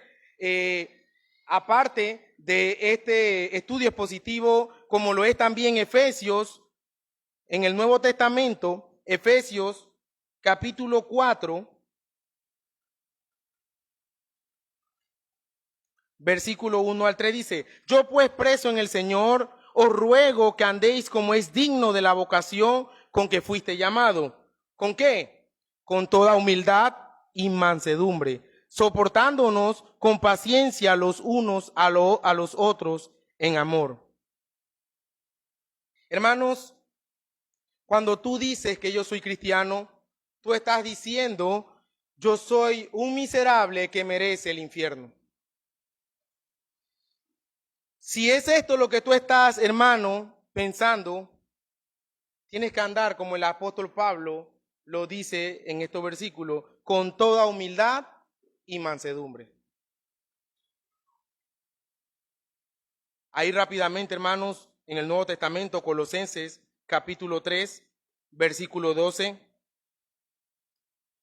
aparte de este estudio expositivo, como lo es también Efesios, en el Nuevo Testamento, Efesios capítulo 4, versículo 1 al 3 dice: yo pues preso en el Señor, os ruego que andéis como es digno de la vocación con que fuiste llamado. ¿Con qué? Con toda humildad y mansedumbre, soportándonos con paciencia los unos a los otros en amor. Hermanos, cuando tú dices que yo soy cristiano, tú estás diciendo: yo soy un miserable que merece el infierno. Si es esto lo que tú estás, hermano, pensando, tienes que andar como el apóstol Pablo lo dice en estos versículos, con toda humildad y mansedumbre. Ahí rápidamente, hermanos, en el Nuevo Testamento, Colosenses capítulo 3, versículo 12.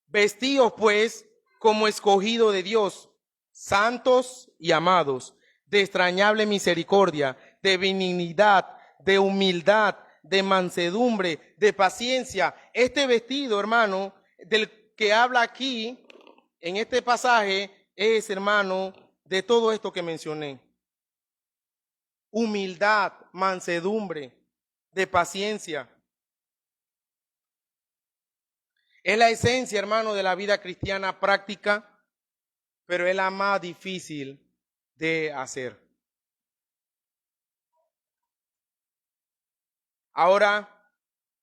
Vestíos pues como escogido de Dios, santos y amados, de extrañable misericordia, de benignidad, de humildad, de mansedumbre, de paciencia. Este vestido, hermano, del que habla aquí, en este pasaje, es, hermano, de todo esto que mencioné. Humildad, mansedumbre, de paciencia. Es la esencia, hermano, de la vida cristiana práctica, pero es la más difícil de hacer. Ahora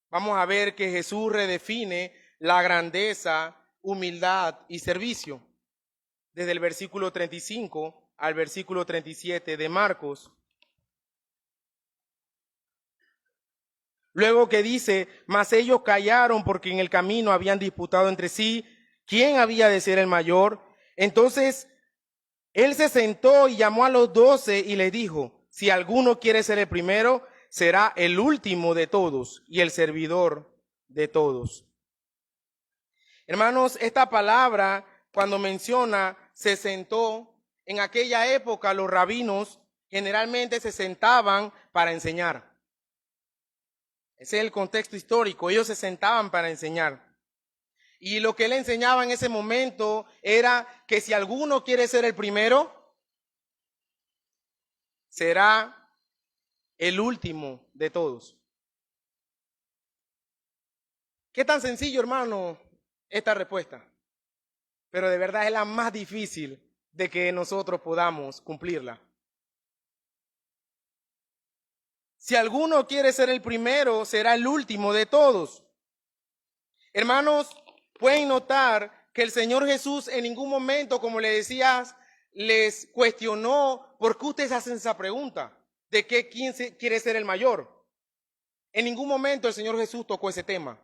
vamos a ver que Jesús redefine la grandeza, humildad y servicio. Desde el versículo 35 al versículo 37 de Marcos. Luego que dice: mas ellos callaron porque en el camino habían disputado entre sí quién había de ser el mayor. Entonces él se sentó y llamó a los 12 y les dijo: si alguno quiere ser el primero, será el último de todos y el servidor de todos. Hermanos, esta palabra, cuando menciona se sentó, en aquella época los rabinos generalmente se sentaban para enseñar. Ese es el contexto histórico. Ellos se sentaban para enseñar. Y lo que él enseñaba en ese momento era que si alguno quiere ser el primero, será el último de todos. ¿Qué tan sencillo, hermano, esta respuesta? Pero de verdad es la más difícil de que nosotros podamos cumplirla. Si alguno quiere ser el primero, será el último de todos. Hermanos, pueden notar que el Señor Jesús en ningún momento, como le decías, les cuestionó por qué ustedes hacen esa pregunta de que quién quiere ser el mayor. En ningún momento el Señor Jesús tocó ese tema,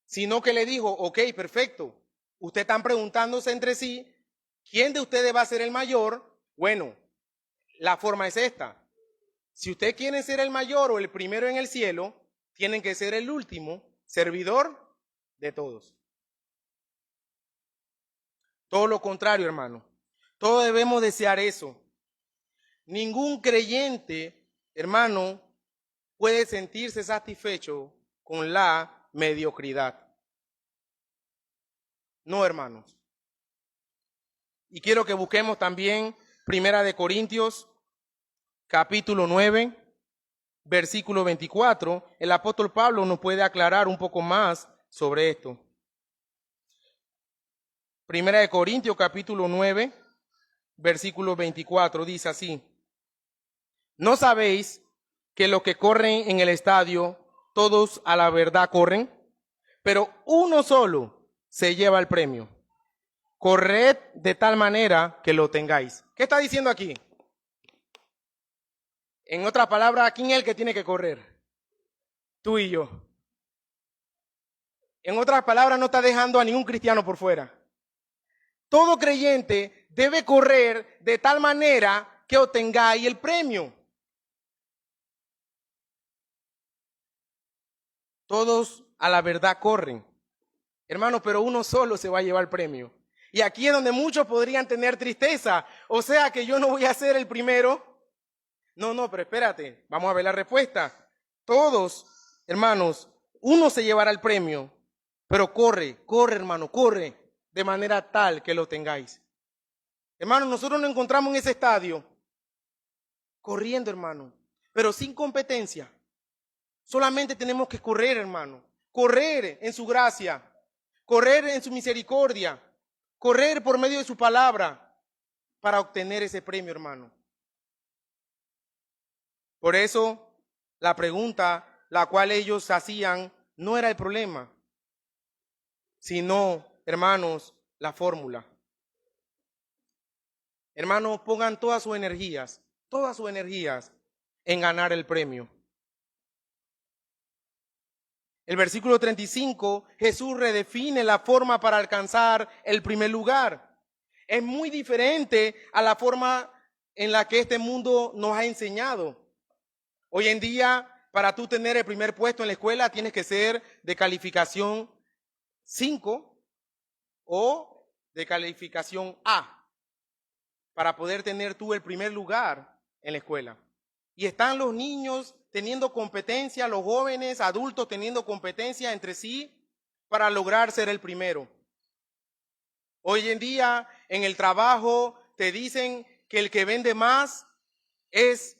sino que le dijo: ok, perfecto, ustedes están preguntándose entre sí, ¿quién de ustedes va a ser el mayor? Bueno, la forma es esta. Si ustedes quieren ser el mayor o el primero en el cielo, tienen que ser el último, servidor de todos. Todo lo contrario, hermano. Todos debemos desear eso. Ningún creyente, hermano, puede sentirse satisfecho con la mediocridad. No, hermanos. Y quiero que busquemos también Primera de Corintios, capítulo 9, versículo 24. El apóstol Pablo nos puede aclarar un poco más sobre esto. Primera de Corintios, capítulo 9, versículo 24, dice así: ¿no sabéis que los que corren en el estadio, todos a la verdad corren, pero uno solo se lleva el premio? Corred de tal manera que lo tengáis. ¿Qué está diciendo aquí? En otras palabras, ¿quién es el que tiene que correr? Tú y yo. En otras palabras, no está dejando a ningún cristiano por fuera. Todo creyente debe correr de tal manera que obtengáis el premio. Todos a la verdad corren. Hermano, pero uno solo se va a llevar el premio. Y aquí es donde muchos podrían tener tristeza. O sea que yo no voy a ser el primero. No, pero espérate, vamos a ver la respuesta. Todos, hermanos, uno se llevará el premio, Pero corre, corre, hermano, corre, de manera tal que lo tengáis. Hermano, nosotros nos encontramos en ese estadio, corriendo, hermano, pero sin competencia. Solamente tenemos que correr, hermano, correr en su gracia, correr en su misericordia, correr por medio de su palabra para obtener ese premio, hermano. Por eso, la pregunta la cual ellos hacían no era el problema, sino, hermanos, la fórmula. Hermanos, pongan todas sus energías en ganar el premio. El versículo 35, Jesús redefine la forma para alcanzar el primer lugar. Es muy diferente a la forma en la que este mundo nos ha enseñado. Hoy en día, para tú tener el primer puesto en la escuela, tienes que ser de calificación 5 o de calificación A para poder tener tú el primer lugar en la escuela. Y están los niños teniendo competencia, los jóvenes, adultos teniendo competencia entre sí para lograr ser el primero. Hoy en día, en el trabajo, te dicen que el que vende más es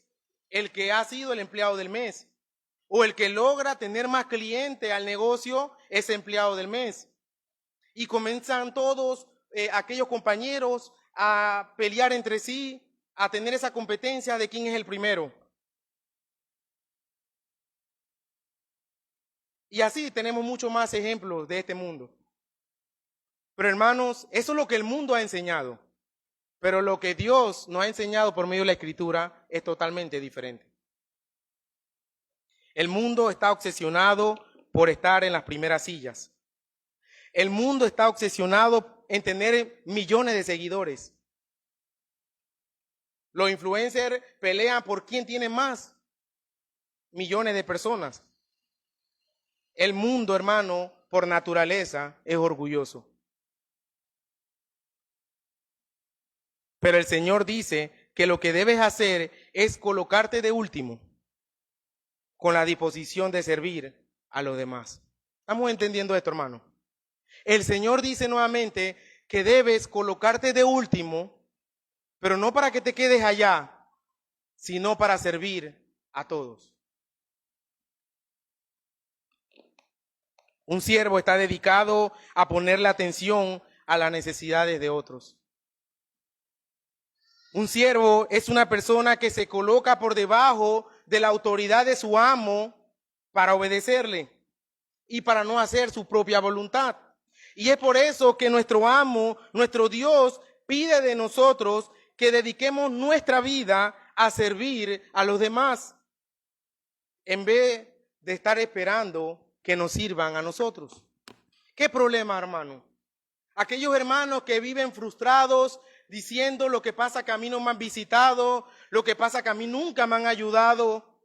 el que ha sido el empleado del mes. O el que logra tener más clientes al negocio es empleado del mes. Y comienzan todos aquellos compañeros a pelear entre sí, a tener esa competencia de quién es el primero. Y así tenemos muchos más ejemplos de este mundo. Pero hermanos, eso es lo que el mundo ha enseñado. Pero lo que Dios nos ha enseñado por medio de la Escritura es totalmente diferente. El mundo está obsesionado por estar en las primeras sillas. El mundo está obsesionado en tener millones de seguidores. Los influencers pelean por quién tiene más millones de personas. El mundo, hermano, por naturaleza es orgulloso. Pero el Señor dice que lo que debes hacer es colocarte de último con la disposición de servir a los demás. ¿Estamos entendiendo esto, hermano? El Señor dice nuevamente que debes colocarte de último, pero no para que te quedes allá, sino para servir a todos. Un siervo está dedicado a ponerle atención a las necesidades de otros. Un siervo es una persona que se coloca por debajo de la autoridad de su amo para obedecerle y para no hacer su propia voluntad. Y es por eso que nuestro amo, nuestro Dios, pide de nosotros que dediquemos nuestra vida a servir a los demás, en vez de estar esperando que nos sirvan a nosotros. ¿Qué problema, hermano? Aquellos hermanos que viven frustrados, diciendo lo que pasa que a mí no me han visitado, lo que pasa que a mí nunca me han ayudado.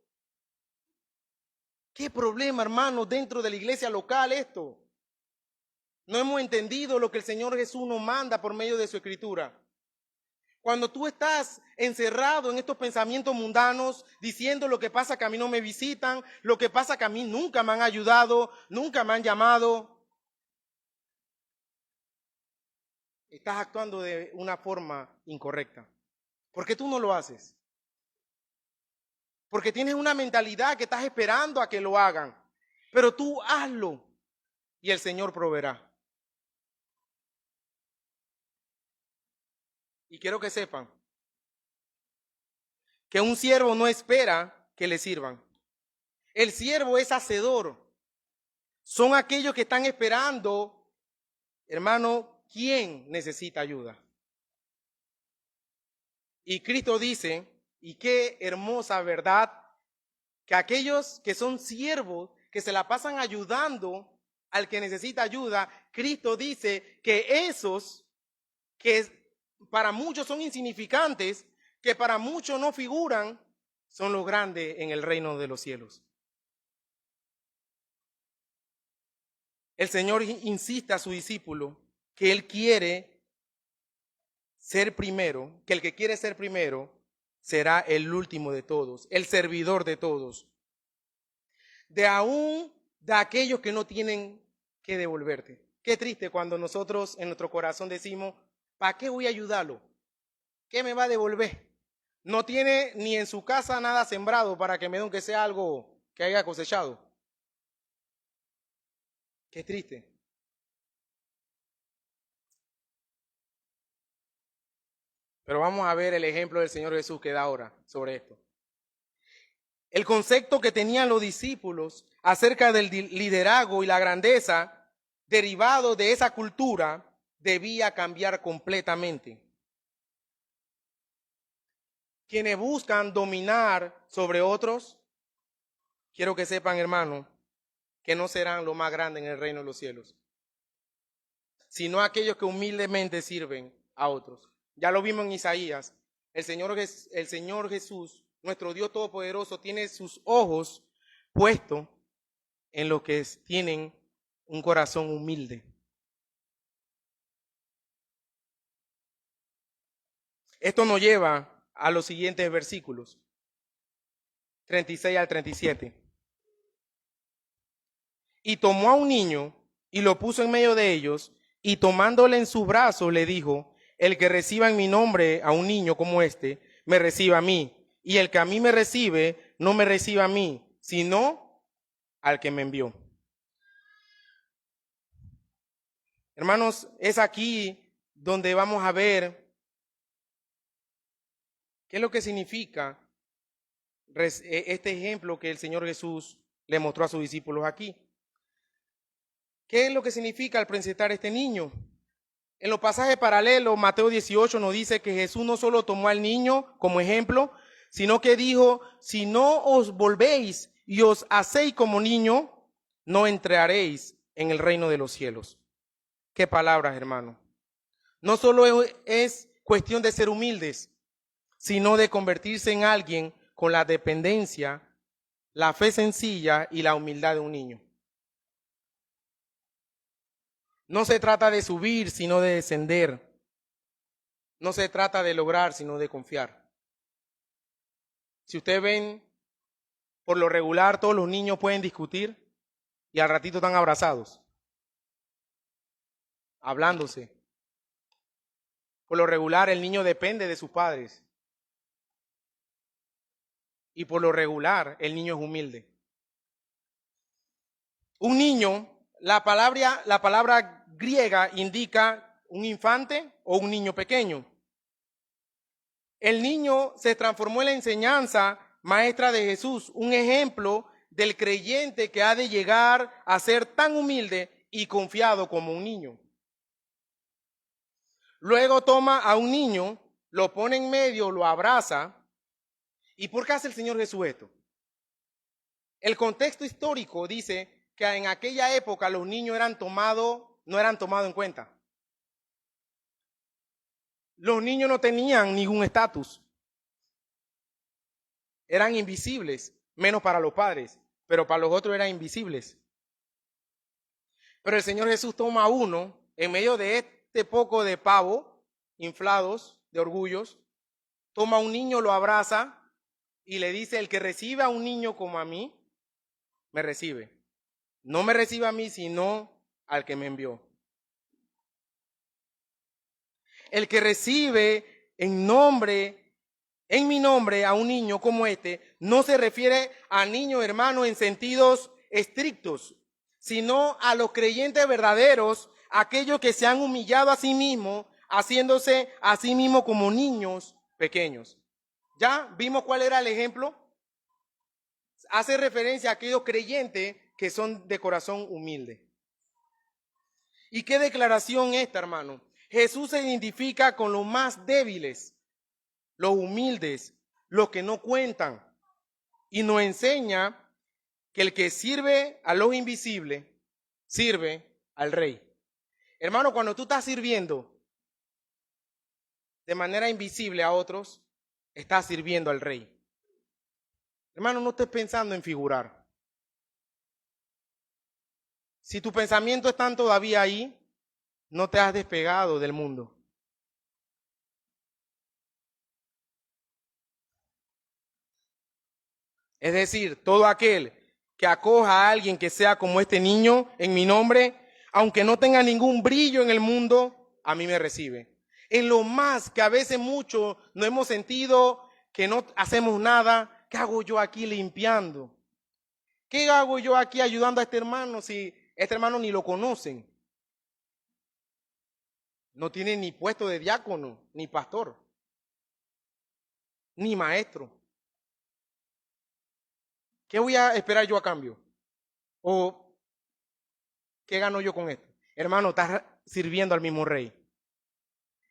¿Qué problema, hermano, dentro de la iglesia local esto? No hemos entendido lo que el Señor Jesús nos manda por medio de su Escritura. Cuando tú estás encerrado en estos pensamientos mundanos, diciendo lo que pasa que a mí no me visitan, lo que pasa que a mí nunca me han ayudado, nunca me han llamado, estás actuando de una forma incorrecta. ¿Por qué tú no lo haces? Porque tienes una mentalidad que estás esperando a que lo hagan. Pero tú hazlo y el Señor proveerá. Y quiero que sepan que un siervo no espera que le sirvan. El siervo es hacedor. Son aquellos que están esperando, hermano, ¿quién necesita ayuda? Y Cristo dice, y qué hermosa verdad, que aquellos que son siervos, que se la pasan ayudando al que necesita ayuda, Cristo dice que esos que para muchos son insignificantes, que para muchos no figuran, son los grandes en el reino de los cielos. El Señor insiste a su discípulo que Él quiere ser primero, que el que quiere ser primero será el último de todos, el servidor de todos. De aún de aquellos que no tienen que devolverte. Qué triste cuando nosotros en nuestro corazón decimos, ¿para qué voy a ayudarlo? ¿Qué me va a devolver? No tiene ni en su casa nada sembrado para que me dé aunque sea algo que haya cosechado. Qué triste. Pero vamos a ver el ejemplo del Señor Jesús que da ahora sobre esto. El concepto que tenían los discípulos acerca del liderazgo y la grandeza derivado de esa cultura debía cambiar completamente. Quienes buscan dominar sobre otros, quiero que sepan, hermano, que no serán lo más grande en el reino de los cielos, sino aquellos que humildemente sirven a otros. Ya lo vimos en Isaías. El Señor Jesús, nuestro Dios Todopoderoso, tiene sus ojos puestos en los que tienen un corazón humilde. Esto nos lleva a los siguientes versículos, 36 al 37. Y tomó a un niño y lo puso en medio de ellos, y tomándole en sus brazos le dijo, el que reciba en mi nombre a un niño como este, me reciba a mí. Y el que a mí me recibe, no me recibe a mí, sino al que me envió. Hermanos, es aquí donde vamos a ver qué es lo que significa este ejemplo que el Señor Jesús le mostró a sus discípulos aquí. ¿Qué es lo que significa al presentar este niño? En los pasajes paralelos, Mateo 18 nos dice que Jesús no solo tomó al niño como ejemplo, sino que dijo, si no os volvéis y os hacéis como niño, no entraréis en el reino de los cielos. Qué palabras, hermano. No solo es cuestión de ser humildes, sino de convertirse en alguien con la dependencia, la fe sencilla y la humildad de un niño. No se trata de subir, sino de descender. No se trata de lograr, sino de confiar. Si ustedes ven, por lo regular, todos los niños pueden discutir y al ratito están abrazados, hablándose. Por lo regular, el niño depende de sus padres. Y por lo regular, el niño es humilde. Un niño, la palabra griega indica un infante o un niño pequeño. El niño se transformó en la enseñanza maestra de Jesús, un ejemplo del creyente que ha de llegar a ser tan humilde y confiado como un niño. Luego toma a un niño, lo pone en medio, lo abraza. ¿Y por qué hace el Señor Jesús esto? El contexto histórico dice que en aquella época los niños no eran tomados en cuenta. Los niños no tenían ningún estatus. Eran invisibles, menos para los padres, pero para los otros eran invisibles. Pero el Señor Jesús toma a uno en medio de este poco de pavo, inflados de orgullos, toma a un niño, lo abraza y le dice, el que recibe a un niño como a mí, me recibe. No me recibe a mí, sino al que me envió. El que recibe en mi nombre a un niño como este, no se refiere a niños, hermanos, en sentidos estrictos, sino a los creyentes verdaderos, aquellos que se han humillado a sí mismos, haciéndose a sí mismos como niños pequeños. ¿Ya vimos cuál era el ejemplo? Hace referencia a aquellos creyentes que son de corazón humilde. ¿Y qué declaración esta, hermano? Jesús se identifica con los más débiles, los humildes, los que no cuentan, y nos enseña que el que sirve a los invisibles, sirve al Rey. Hermano, cuando tú estás sirviendo de manera invisible a otros, estás sirviendo al Rey. Hermano, no estés pensando en figurar. Si tus pensamientos están todavía ahí, no te has despegado del mundo. Es decir, todo aquel que acoja a alguien que sea como este niño en mi nombre, Aunque no tenga ningún brillo en el mundo, a mí me recibe. En lo más que a veces mucho no hemos sentido que no hacemos nada, ¿qué hago yo aquí limpiando? ¿Qué hago yo aquí ayudando a este hermano si este hermano ni lo conocen? No tiene ni puesto de diácono, ni pastor, ni maestro. ¿Qué voy a esperar yo a cambio? ¿O qué gano yo con esto? Hermano, estás sirviendo al mismo rey.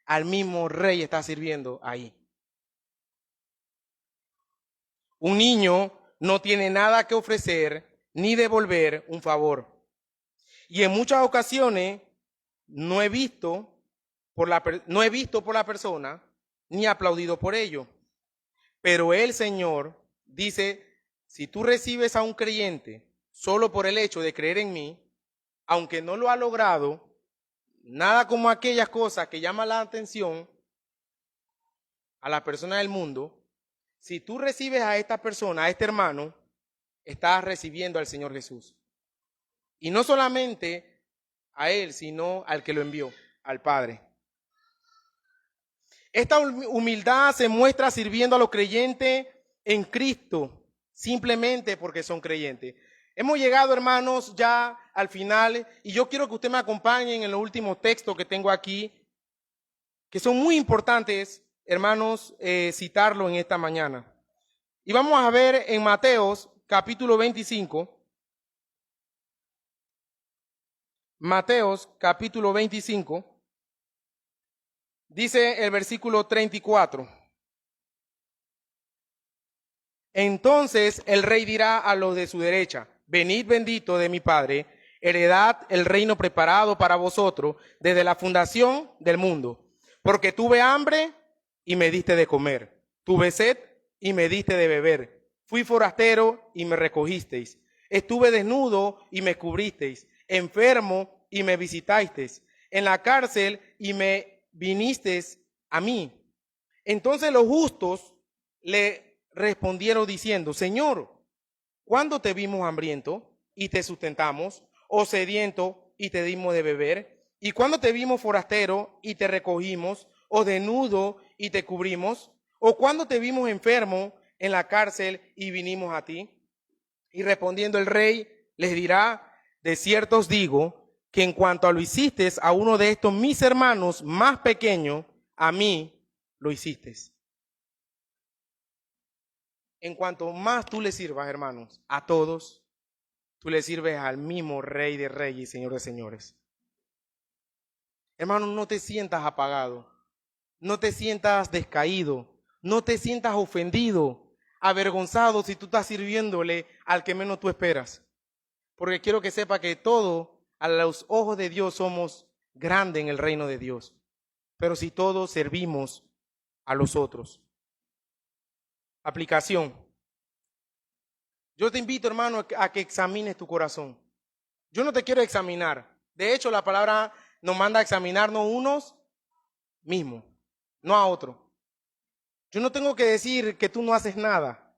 Al mismo rey estás sirviendo ahí. Un niño no tiene nada que ofrecer ni devolver un favor. Y en muchas ocasiones no he visto por la persona ni aplaudido por ello. Pero el Señor dice, si tú recibes a un creyente solo por el hecho de creer en mí, aunque no lo ha logrado, nada como aquellas cosas que llaman la atención a la persona del mundo, si tú recibes a esta persona, a este hermano, estás recibiendo al Señor Jesús. Y no solamente a Él, sino al que lo envió, al Padre. Esta humildad se muestra sirviendo a los creyentes en Cristo, simplemente porque son creyentes. Hemos llegado, hermanos, ya al final, y yo quiero que usted me acompañen en los últimos textos que tengo aquí, que son muy importantes, hermanos, citarlo en esta mañana. Y vamos a ver en Mateos, capítulo 25, Mateos, capítulo 25, dice el versículo 34. Entonces el rey dirá a los de su derecha, venid bendito de mi Padre, heredad el reino preparado para vosotros desde la fundación del mundo. Porque tuve hambre y me diste de comer, tuve sed y me diste de beber, fui forastero y me recogisteis, estuve desnudo y me cubristeis, enfermo y me visitasteis, en la cárcel y me vinisteis a mí. Entonces los justos le respondieron diciendo, Señor, ¿cuándo te vimos hambriento y te sustentamos, o sediento y te dimos de beber? ¿Y cuándo te vimos forastero y te recogimos, o desnudo y te cubrimos? ¿O cuándo te vimos enfermo en la cárcel y vinimos a ti? Y respondiendo el rey les dirá, de cierto os digo, que en cuanto a lo hiciste a uno de estos mis hermanos más pequeños, a mí lo hiciste. En cuanto más tú le sirvas, hermanos, a todos, tú le sirves al mismo Rey de Reyes y Señor de Señores. Hermanos, no te sientas apagado, no te sientas descaído, no te sientas ofendido, avergonzado si tú estás sirviéndole al que menos tú esperas. Porque quiero que sepa que todos, a los ojos de Dios, somos grandes en el reino de Dios. Pero si todos servimos a los otros. Aplicación. Yo te invito, hermano, a que examines tu corazón. Yo no te quiero examinar. De hecho, la palabra nos manda a examinarnos unos mismos, no a otros. Yo no tengo que decir que tú no haces nada.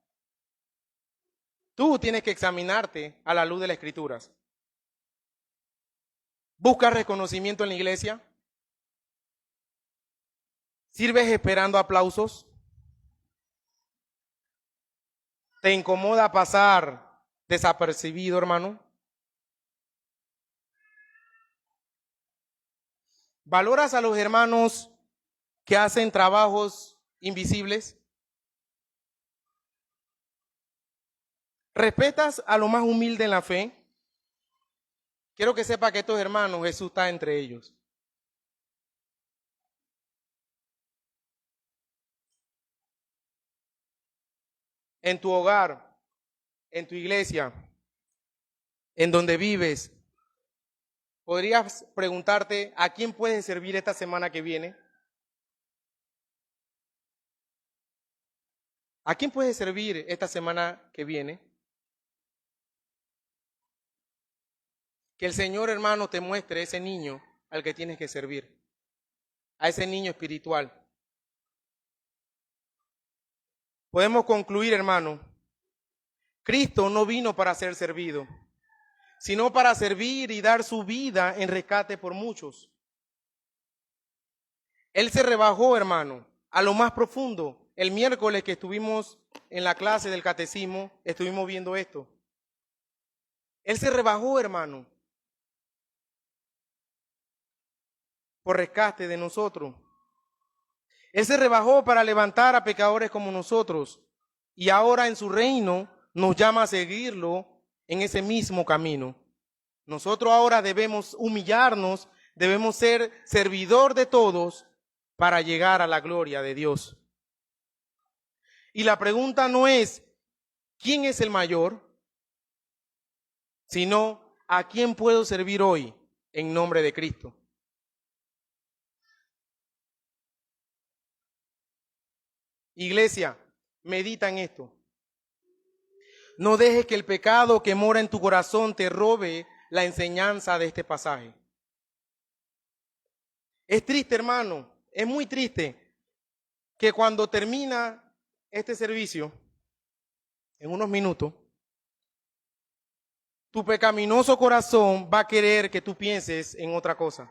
Tú tienes que examinarte a la luz de las Escrituras. ¿Buscas reconocimiento en la iglesia? ¿Sirves esperando aplausos? ¿Te incomoda pasar desapercibido, hermano? ¿Valoras a los hermanos que hacen trabajos invisibles? ¿Respetas a lo más humilde en la fe? Quiero que sepa que estos hermanos, Jesús está entre ellos. En tu hogar, en tu iglesia, en donde vives, podrías preguntarte a quién puedes servir esta semana que viene. ¿A quién puedes servir esta semana que viene? Que el Señor, hermano, te muestre ese niño al que tienes que servir, a ese niño espiritual. Podemos concluir, hermano, Cristo no vino para ser servido, sino para servir y dar su vida en rescate por muchos. Él se rebajó, hermano, a lo más profundo. El miércoles que estuvimos en la clase del catecismo, estuvimos viendo esto. Él se rebajó, hermano, por rescate de nosotros. Él se rebajó para levantar a pecadores como nosotros y ahora en su reino nos llama a seguirlo en ese mismo camino. Nosotros ahora debemos humillarnos, debemos ser servidor de todos para llegar a la gloria de Dios. Y la pregunta no es ¿quién es el mayor?, sino ¿a quién puedo servir hoy en nombre de Cristo? Iglesia, medita en esto. No dejes que el pecado que mora en tu corazón te robe la enseñanza de este pasaje. Es triste, hermano, es muy triste que cuando termina este servicio, en unos minutos, tu pecaminoso corazón va a querer que tú pienses en otra cosa.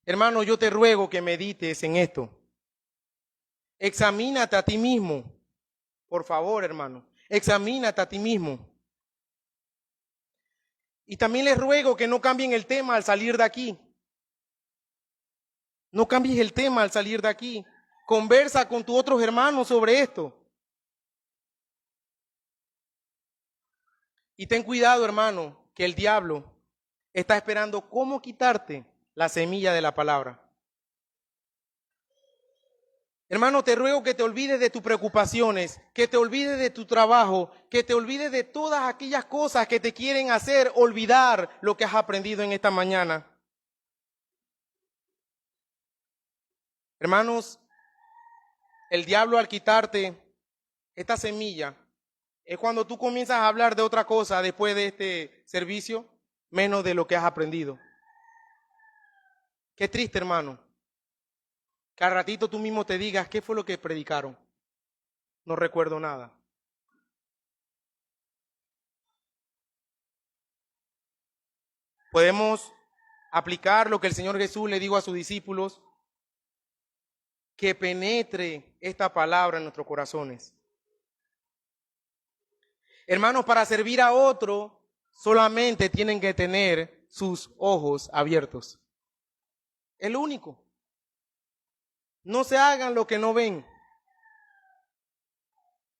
Hermano, yo te ruego que medites en esto. Examínate a ti mismo. Por favor, hermano, examínate a ti mismo. Y también les ruego que no cambien el tema al salir de aquí. No cambies el tema al salir de aquí. Conversa con tus otros hermanos sobre esto. Y ten cuidado, hermano, que el diablo está esperando cómo quitarte la semilla de la palabra. Hermano, te ruego que te olvides de tus preocupaciones, que te olvides de tu trabajo, que te olvides de todas aquellas cosas que te quieren hacer olvidar lo que has aprendido en esta mañana. Hermanos, el diablo al quitarte esta semilla es cuando tú comienzas a hablar de otra cosa después de este servicio, menos de lo que has aprendido. Qué triste, hermano. Que al ratito tú mismo te digas, ¿qué fue lo que predicaron? No recuerdo nada. Podemos aplicar lo que el Señor Jesús le dijo a sus discípulos, que penetre esta palabra en nuestros corazones. Hermanos, para servir a otro, solamente tienen que tener sus ojos abiertos. Es lo único. No se hagan lo que no ven.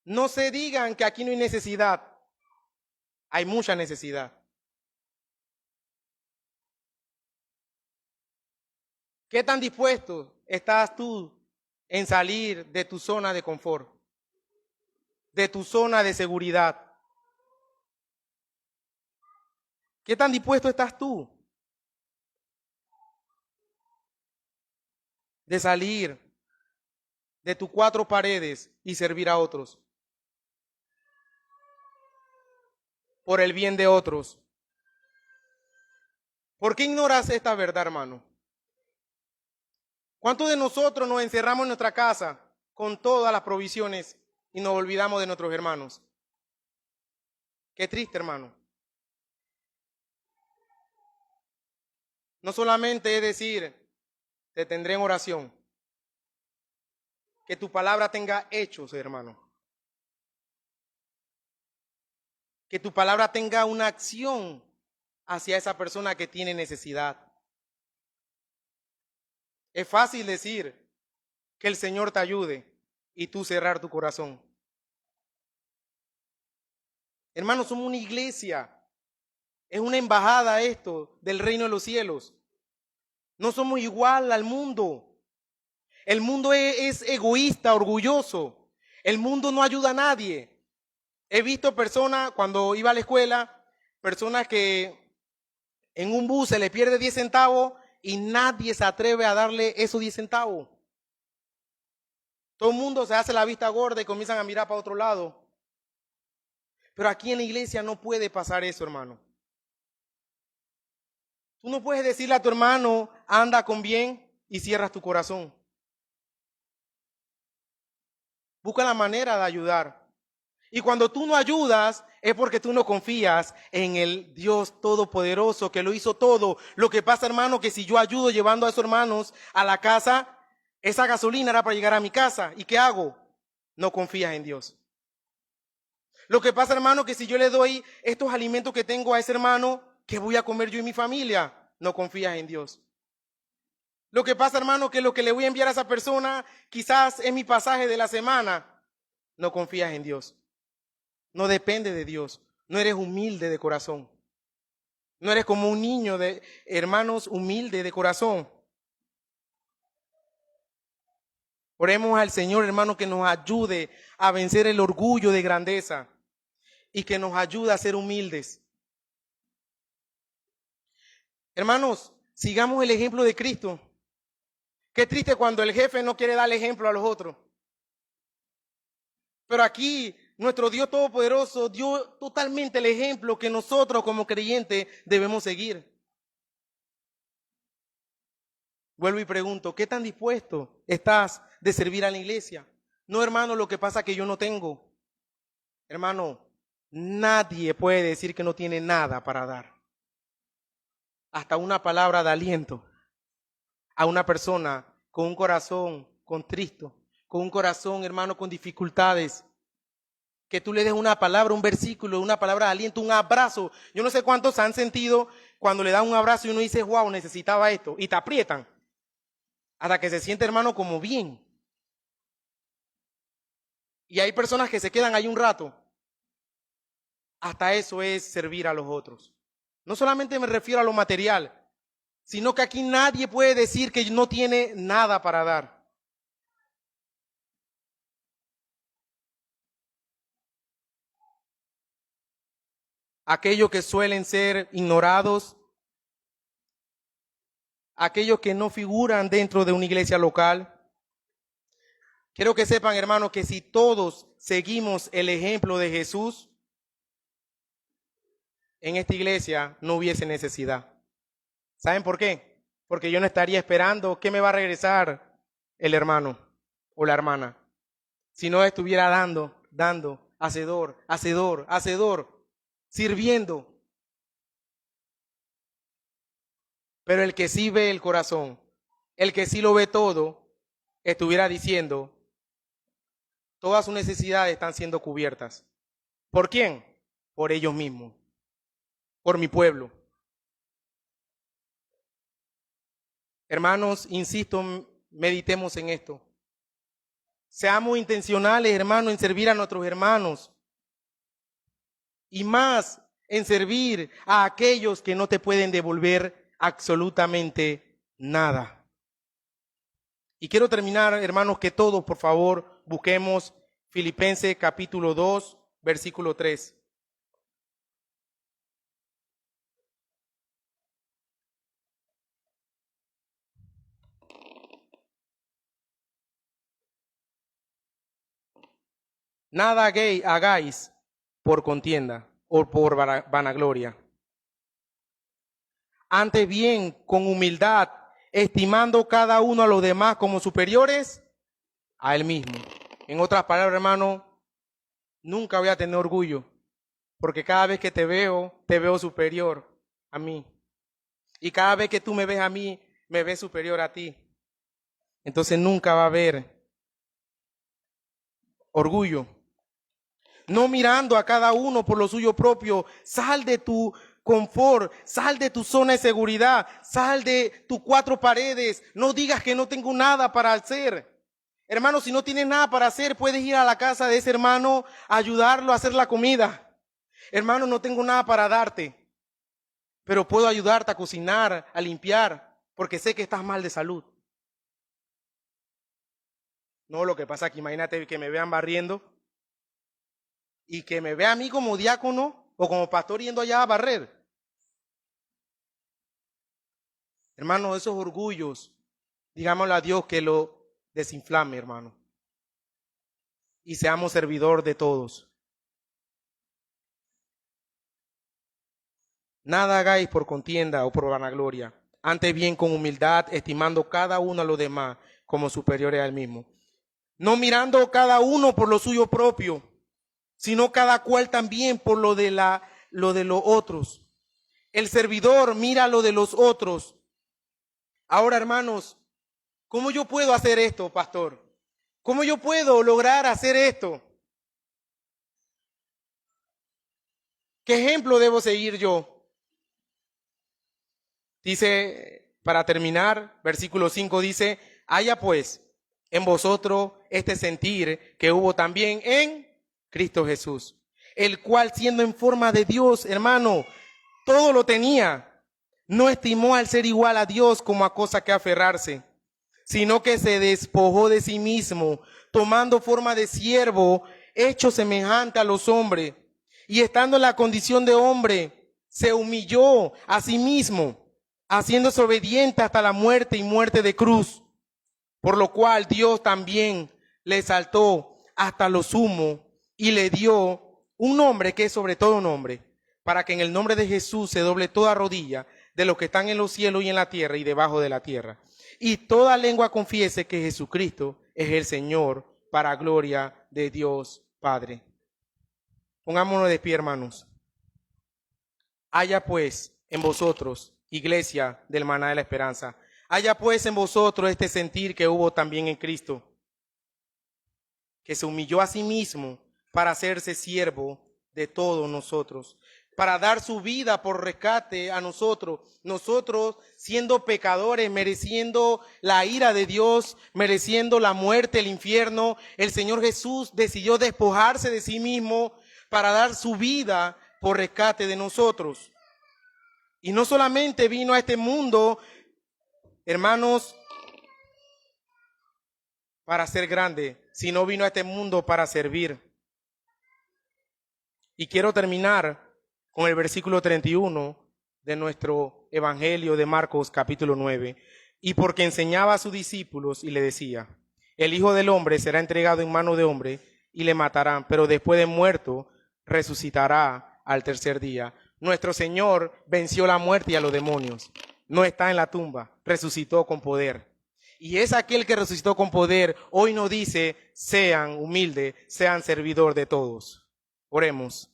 No se digan que aquí no hay necesidad. Hay mucha necesidad. ¿Qué tan dispuesto estás tú en salir de tu zona de confort, de tu zona de seguridad? ¿Qué tan dispuesto estás tú de salir de tus cuatro paredes y servir a otros? Por el bien de otros. ¿Por qué ignoras esta verdad, hermano? ¿Cuántos de nosotros nos encerramos en nuestra casa con todas las provisiones y nos olvidamos de nuestros hermanos? Qué triste, hermano. No solamente es decir, te tendré en oración. Que tu palabra tenga hechos, hermano. Que tu palabra tenga una acción hacia esa persona que tiene necesidad. Es fácil decir que el Señor te ayude y tú cerrar tu corazón. Hermanos, somos una iglesia. Es una embajada esto del reino de los cielos. No somos igual al mundo. El mundo es egoísta, orgulloso. El mundo no ayuda a nadie. He visto personas, cuando iba a la escuela, personas que en un bus se le pierde 10 centavos y nadie se atreve a darle esos 10 centavos. Todo el mundo se hace la vista gorda y comienzan a mirar para otro lado. Pero aquí en la iglesia no puede pasar eso, hermano. Tú no puedes decirle a tu hermano, anda con bien y cierras tu corazón. Busca la manera de ayudar. Y cuando tú no ayudas, es porque tú no confías en el Dios Todopoderoso que lo hizo todo. Lo que pasa, hermano, que si yo ayudo llevando a esos hermanos a la casa, esa gasolina era para llegar a mi casa. ¿Y qué hago? No confías en Dios. Lo que pasa, hermano, que si yo le doy estos alimentos que tengo a ese hermano, ¿qué voy a comer yo y mi familia? No confías en Dios. Lo que pasa, hermano, que lo que le voy a enviar a esa persona quizás es mi pasaje de la semana. No confías en Dios. No depende de Dios. No eres humilde de corazón. No eres como un niño de hermanos humilde de corazón. Oremos al Señor, hermano, que nos ayude a vencer el orgullo de grandeza y que nos ayude a ser humildes. Hermanos, sigamos el ejemplo de Cristo. Qué triste cuando el jefe no quiere dar ejemplo a los otros. Pero aquí nuestro Dios Todopoderoso dio totalmente el ejemplo que nosotros como creyentes debemos seguir. Vuelvo y pregunto, ¿qué tan dispuesto estás de servir a la iglesia? No, hermano, lo que pasa es que yo no tengo. Hermano, nadie puede decir que no tiene nada para dar. Hasta una palabra de aliento a una persona con un corazón contristo, con un corazón, hermano, con dificultades. Que tú le des una palabra, un versículo, una palabra de aliento, un abrazo. Yo no sé cuántos han sentido cuando le dan un abrazo y uno dice, wow, necesitaba esto. Y te aprietan. Hasta que se siente, hermano, como bien. Y hay personas que se quedan ahí un rato. Hasta eso es servir a los otros. No solamente me refiero a lo material, sino que aquí nadie puede decir que no tiene nada para dar. Aquellos que suelen ser ignorados, aquellos que no figuran dentro de una iglesia local. Quiero que sepan, hermanos, que si todos seguimos el ejemplo de Jesús, en esta iglesia no hubiese necesidad. ¿Saben por qué? Porque yo no estaría esperando que me va a regresar el hermano o la hermana, si no estuviera dando, hacedor, sirviendo. Pero el que sí ve el corazón, el que sí lo ve todo, estuviera diciendo, todas sus necesidades están siendo cubiertas. ¿Por quién? Por ellos mismos, por mi pueblo. Hermanos, insisto, meditemos en esto. Seamos intencionales, hermanos, en servir a nuestros hermanos. Y más en servir a aquellos que no te pueden devolver absolutamente nada. Y quiero terminar, hermanos, que todos, por favor, busquemos Filipenses capítulo 2, versículo 3. Nada hagáis por contienda o por vanagloria. Antes bien, con humildad, estimando cada uno a los demás como superiores a él mismo. En otras palabras, hermano, nunca voy a tener orgullo, porque cada vez que te veo superior a mí. Y cada vez que tú me ves a mí, me ves superior a ti. Entonces nunca va a haber orgullo. No mirando a cada uno por lo suyo propio, sal de tu confort, sal de tu zona de seguridad, sal de tus cuatro paredes, no digas que no tengo nada para hacer. Hermano, si no tienes nada para hacer, puedes ir a la casa de ese hermano, ayudarlo a hacer la comida. Hermano, no tengo nada para darte, pero puedo ayudarte a cocinar, a limpiar, porque sé que estás mal de salud. No, lo que pasa es que imagínate que me vean barriendo y que me vea a mí como diácono o como pastor yendo allá a barrer. Hermano, esos orgullos, digámosle a Dios que lo desinflame, hermano. Y seamos servidor de todos. Nada hagáis por contienda o por vanagloria. Antes bien con humildad, estimando cada uno a los demás como superiores al mismo. No mirando cada uno por lo suyo propio, sino cada cual también por lo de los otros. El servidor mira lo de los otros. Ahora, hermanos, ¿cómo yo puedo hacer esto, pastor? ¿Cómo yo puedo lograr hacer esto? ¿Qué ejemplo debo seguir yo? Dice, para terminar, versículo 5 dice, haya pues en vosotros este sentir que hubo también en Cristo Jesús, el cual siendo en forma de Dios, hermano, todo lo tenía, no estimó al ser igual a Dios como a cosa que aferrarse, sino que se despojó de sí mismo, tomando forma de siervo, hecho semejante a los hombres, y estando en la condición de hombre, se humilló a sí mismo, haciéndose obediente hasta la muerte y muerte de cruz, por lo cual Dios también le exaltó hasta lo sumo y le dio un nombre que es sobre todo nombre, para que en el nombre de Jesús se doble toda rodilla de los que están en los cielos y en la tierra y debajo de la tierra, y toda lengua confiese que Jesucristo es el Señor, para gloria de Dios Padre. Pongámonos de pie, hermanos. Haya pues en vosotros, iglesia del Maná de la Esperanza, haya pues en vosotros este sentir que hubo también en Cristo, que se humilló a sí mismo para hacerse siervo de todos nosotros, para dar su vida por rescate a nosotros siendo pecadores, mereciendo la ira de Dios, mereciendo la muerte, el infierno. El Señor Jesús decidió despojarse de sí mismo para dar su vida por rescate de nosotros. Y no solamente vino a este mundo, hermanos, para ser grande, sino vino a este mundo para servir. Y quiero terminar con el versículo 31 de nuestro Evangelio de Marcos capítulo 9. Y porque enseñaba a sus discípulos y le decía, el Hijo del Hombre será entregado en mano de hombre y le matarán, pero después de muerto resucitará al tercer día. Nuestro Señor venció la muerte y a los demonios. No está en la tumba, resucitó con poder. Y es aquel que resucitó con poder. Hoy nos dice, sean humildes, sean servidor de todos. Oremos.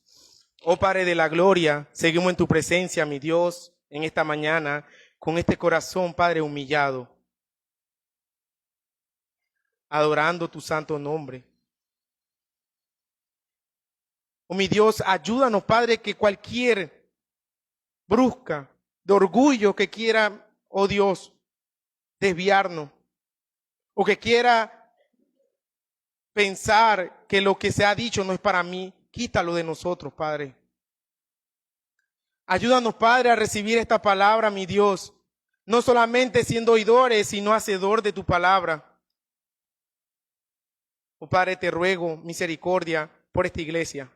Oh Padre de la gloria, seguimos en tu presencia, mi Dios, en esta mañana, con este corazón, Padre, humillado, adorando tu santo nombre. Oh mi Dios, ayúdanos, Padre, que cualquier brusca de orgullo que quiera, oh Dios, desviarnos, o que quiera pensar que lo que se ha dicho no es para mí, quítalo de nosotros, Padre. Ayúdanos, Padre, a recibir esta palabra, mi Dios, no solamente siendo oidores, sino hacedor de tu palabra. Oh Padre, te ruego misericordia por esta iglesia.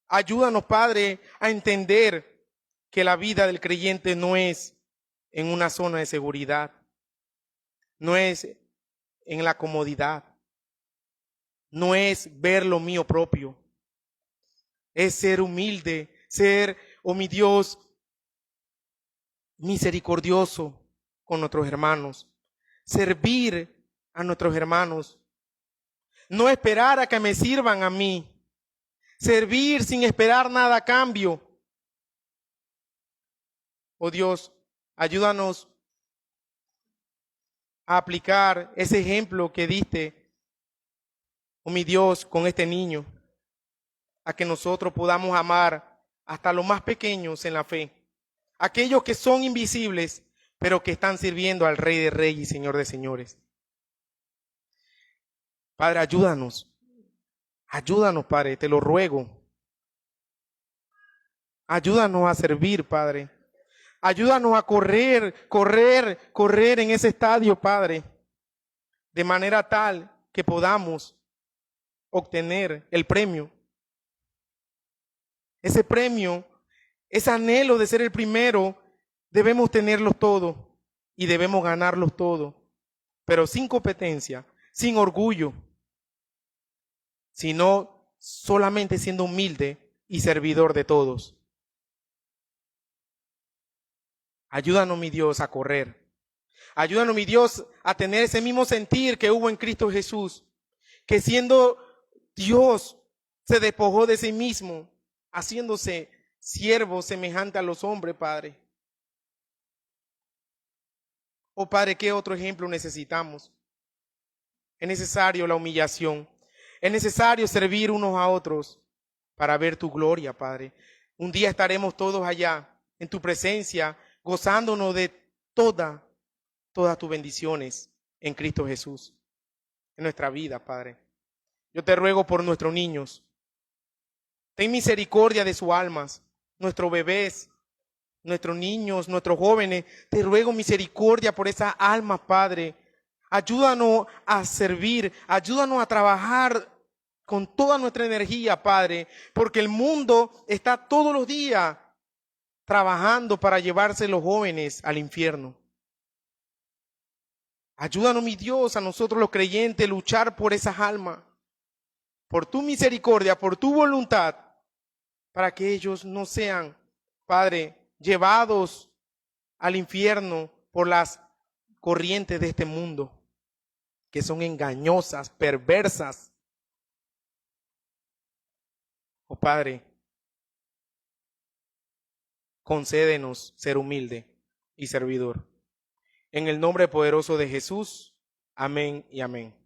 Ayúdanos, Padre, a entender que la vida del creyente no es en una zona de seguridad, no es en la comodidad, no es ver lo mío propio, es ser humilde, ser, oh mi Dios, misericordioso con nuestros hermanos, servir a nuestros hermanos, no esperar a que me sirvan a mí, servir sin esperar nada a cambio. Oh Dios, ayúdanos a aplicar ese ejemplo que diste, oh mi Dios, con este niño, a que nosotros podamos amar hasta los más pequeños en la fe, aquellos que son invisibles, pero que están sirviendo al Rey de Reyes y Señor de Señores. Padre, ayúdanos, Padre, te lo ruego. Ayúdanos a servir, Padre. Ayúdanos a correr en ese estadio, Padre, de manera tal que podamos obtener el premio. Ese premio, ese anhelo de ser el primero, debemos tenerlos todos y debemos ganarlos todos, pero sin competencia, sin orgullo, sino solamente siendo humilde y servidor de todos. Ayúdanos, mi Dios, a correr. Ayúdanos, mi Dios, a tener ese mismo sentir que hubo en Cristo Jesús, que siendo Dios se despojó de sí mismo, haciéndose siervo semejante a los hombres, Padre. Oh Padre, ¿qué otro ejemplo necesitamos? Es necesario la humillación. Es necesario servir unos a otros para ver tu gloria, Padre. Un día estaremos todos allá en tu presencia, gozándonos de todas tus bendiciones en Cristo Jesús, en nuestra vida, Padre. Yo te ruego por nuestros niños. Ten misericordia de sus almas, nuestros bebés, nuestros niños, nuestros jóvenes. Te ruego misericordia por esas almas, Padre. Ayúdanos a servir, ayúdanos a trabajar con toda nuestra energía, Padre, porque el mundo está todos los días trabajando para llevarse los jóvenes al infierno. Ayúdanos, mi Dios, a nosotros los creyentes, luchar por esas almas, por tu misericordia, por tu voluntad, para que ellos no sean, Padre, llevados al infierno por las corrientes de este mundo, que son engañosas, perversas. Oh Padre, concédenos ser humilde y servidor. En el nombre poderoso de Jesús, amén y amén.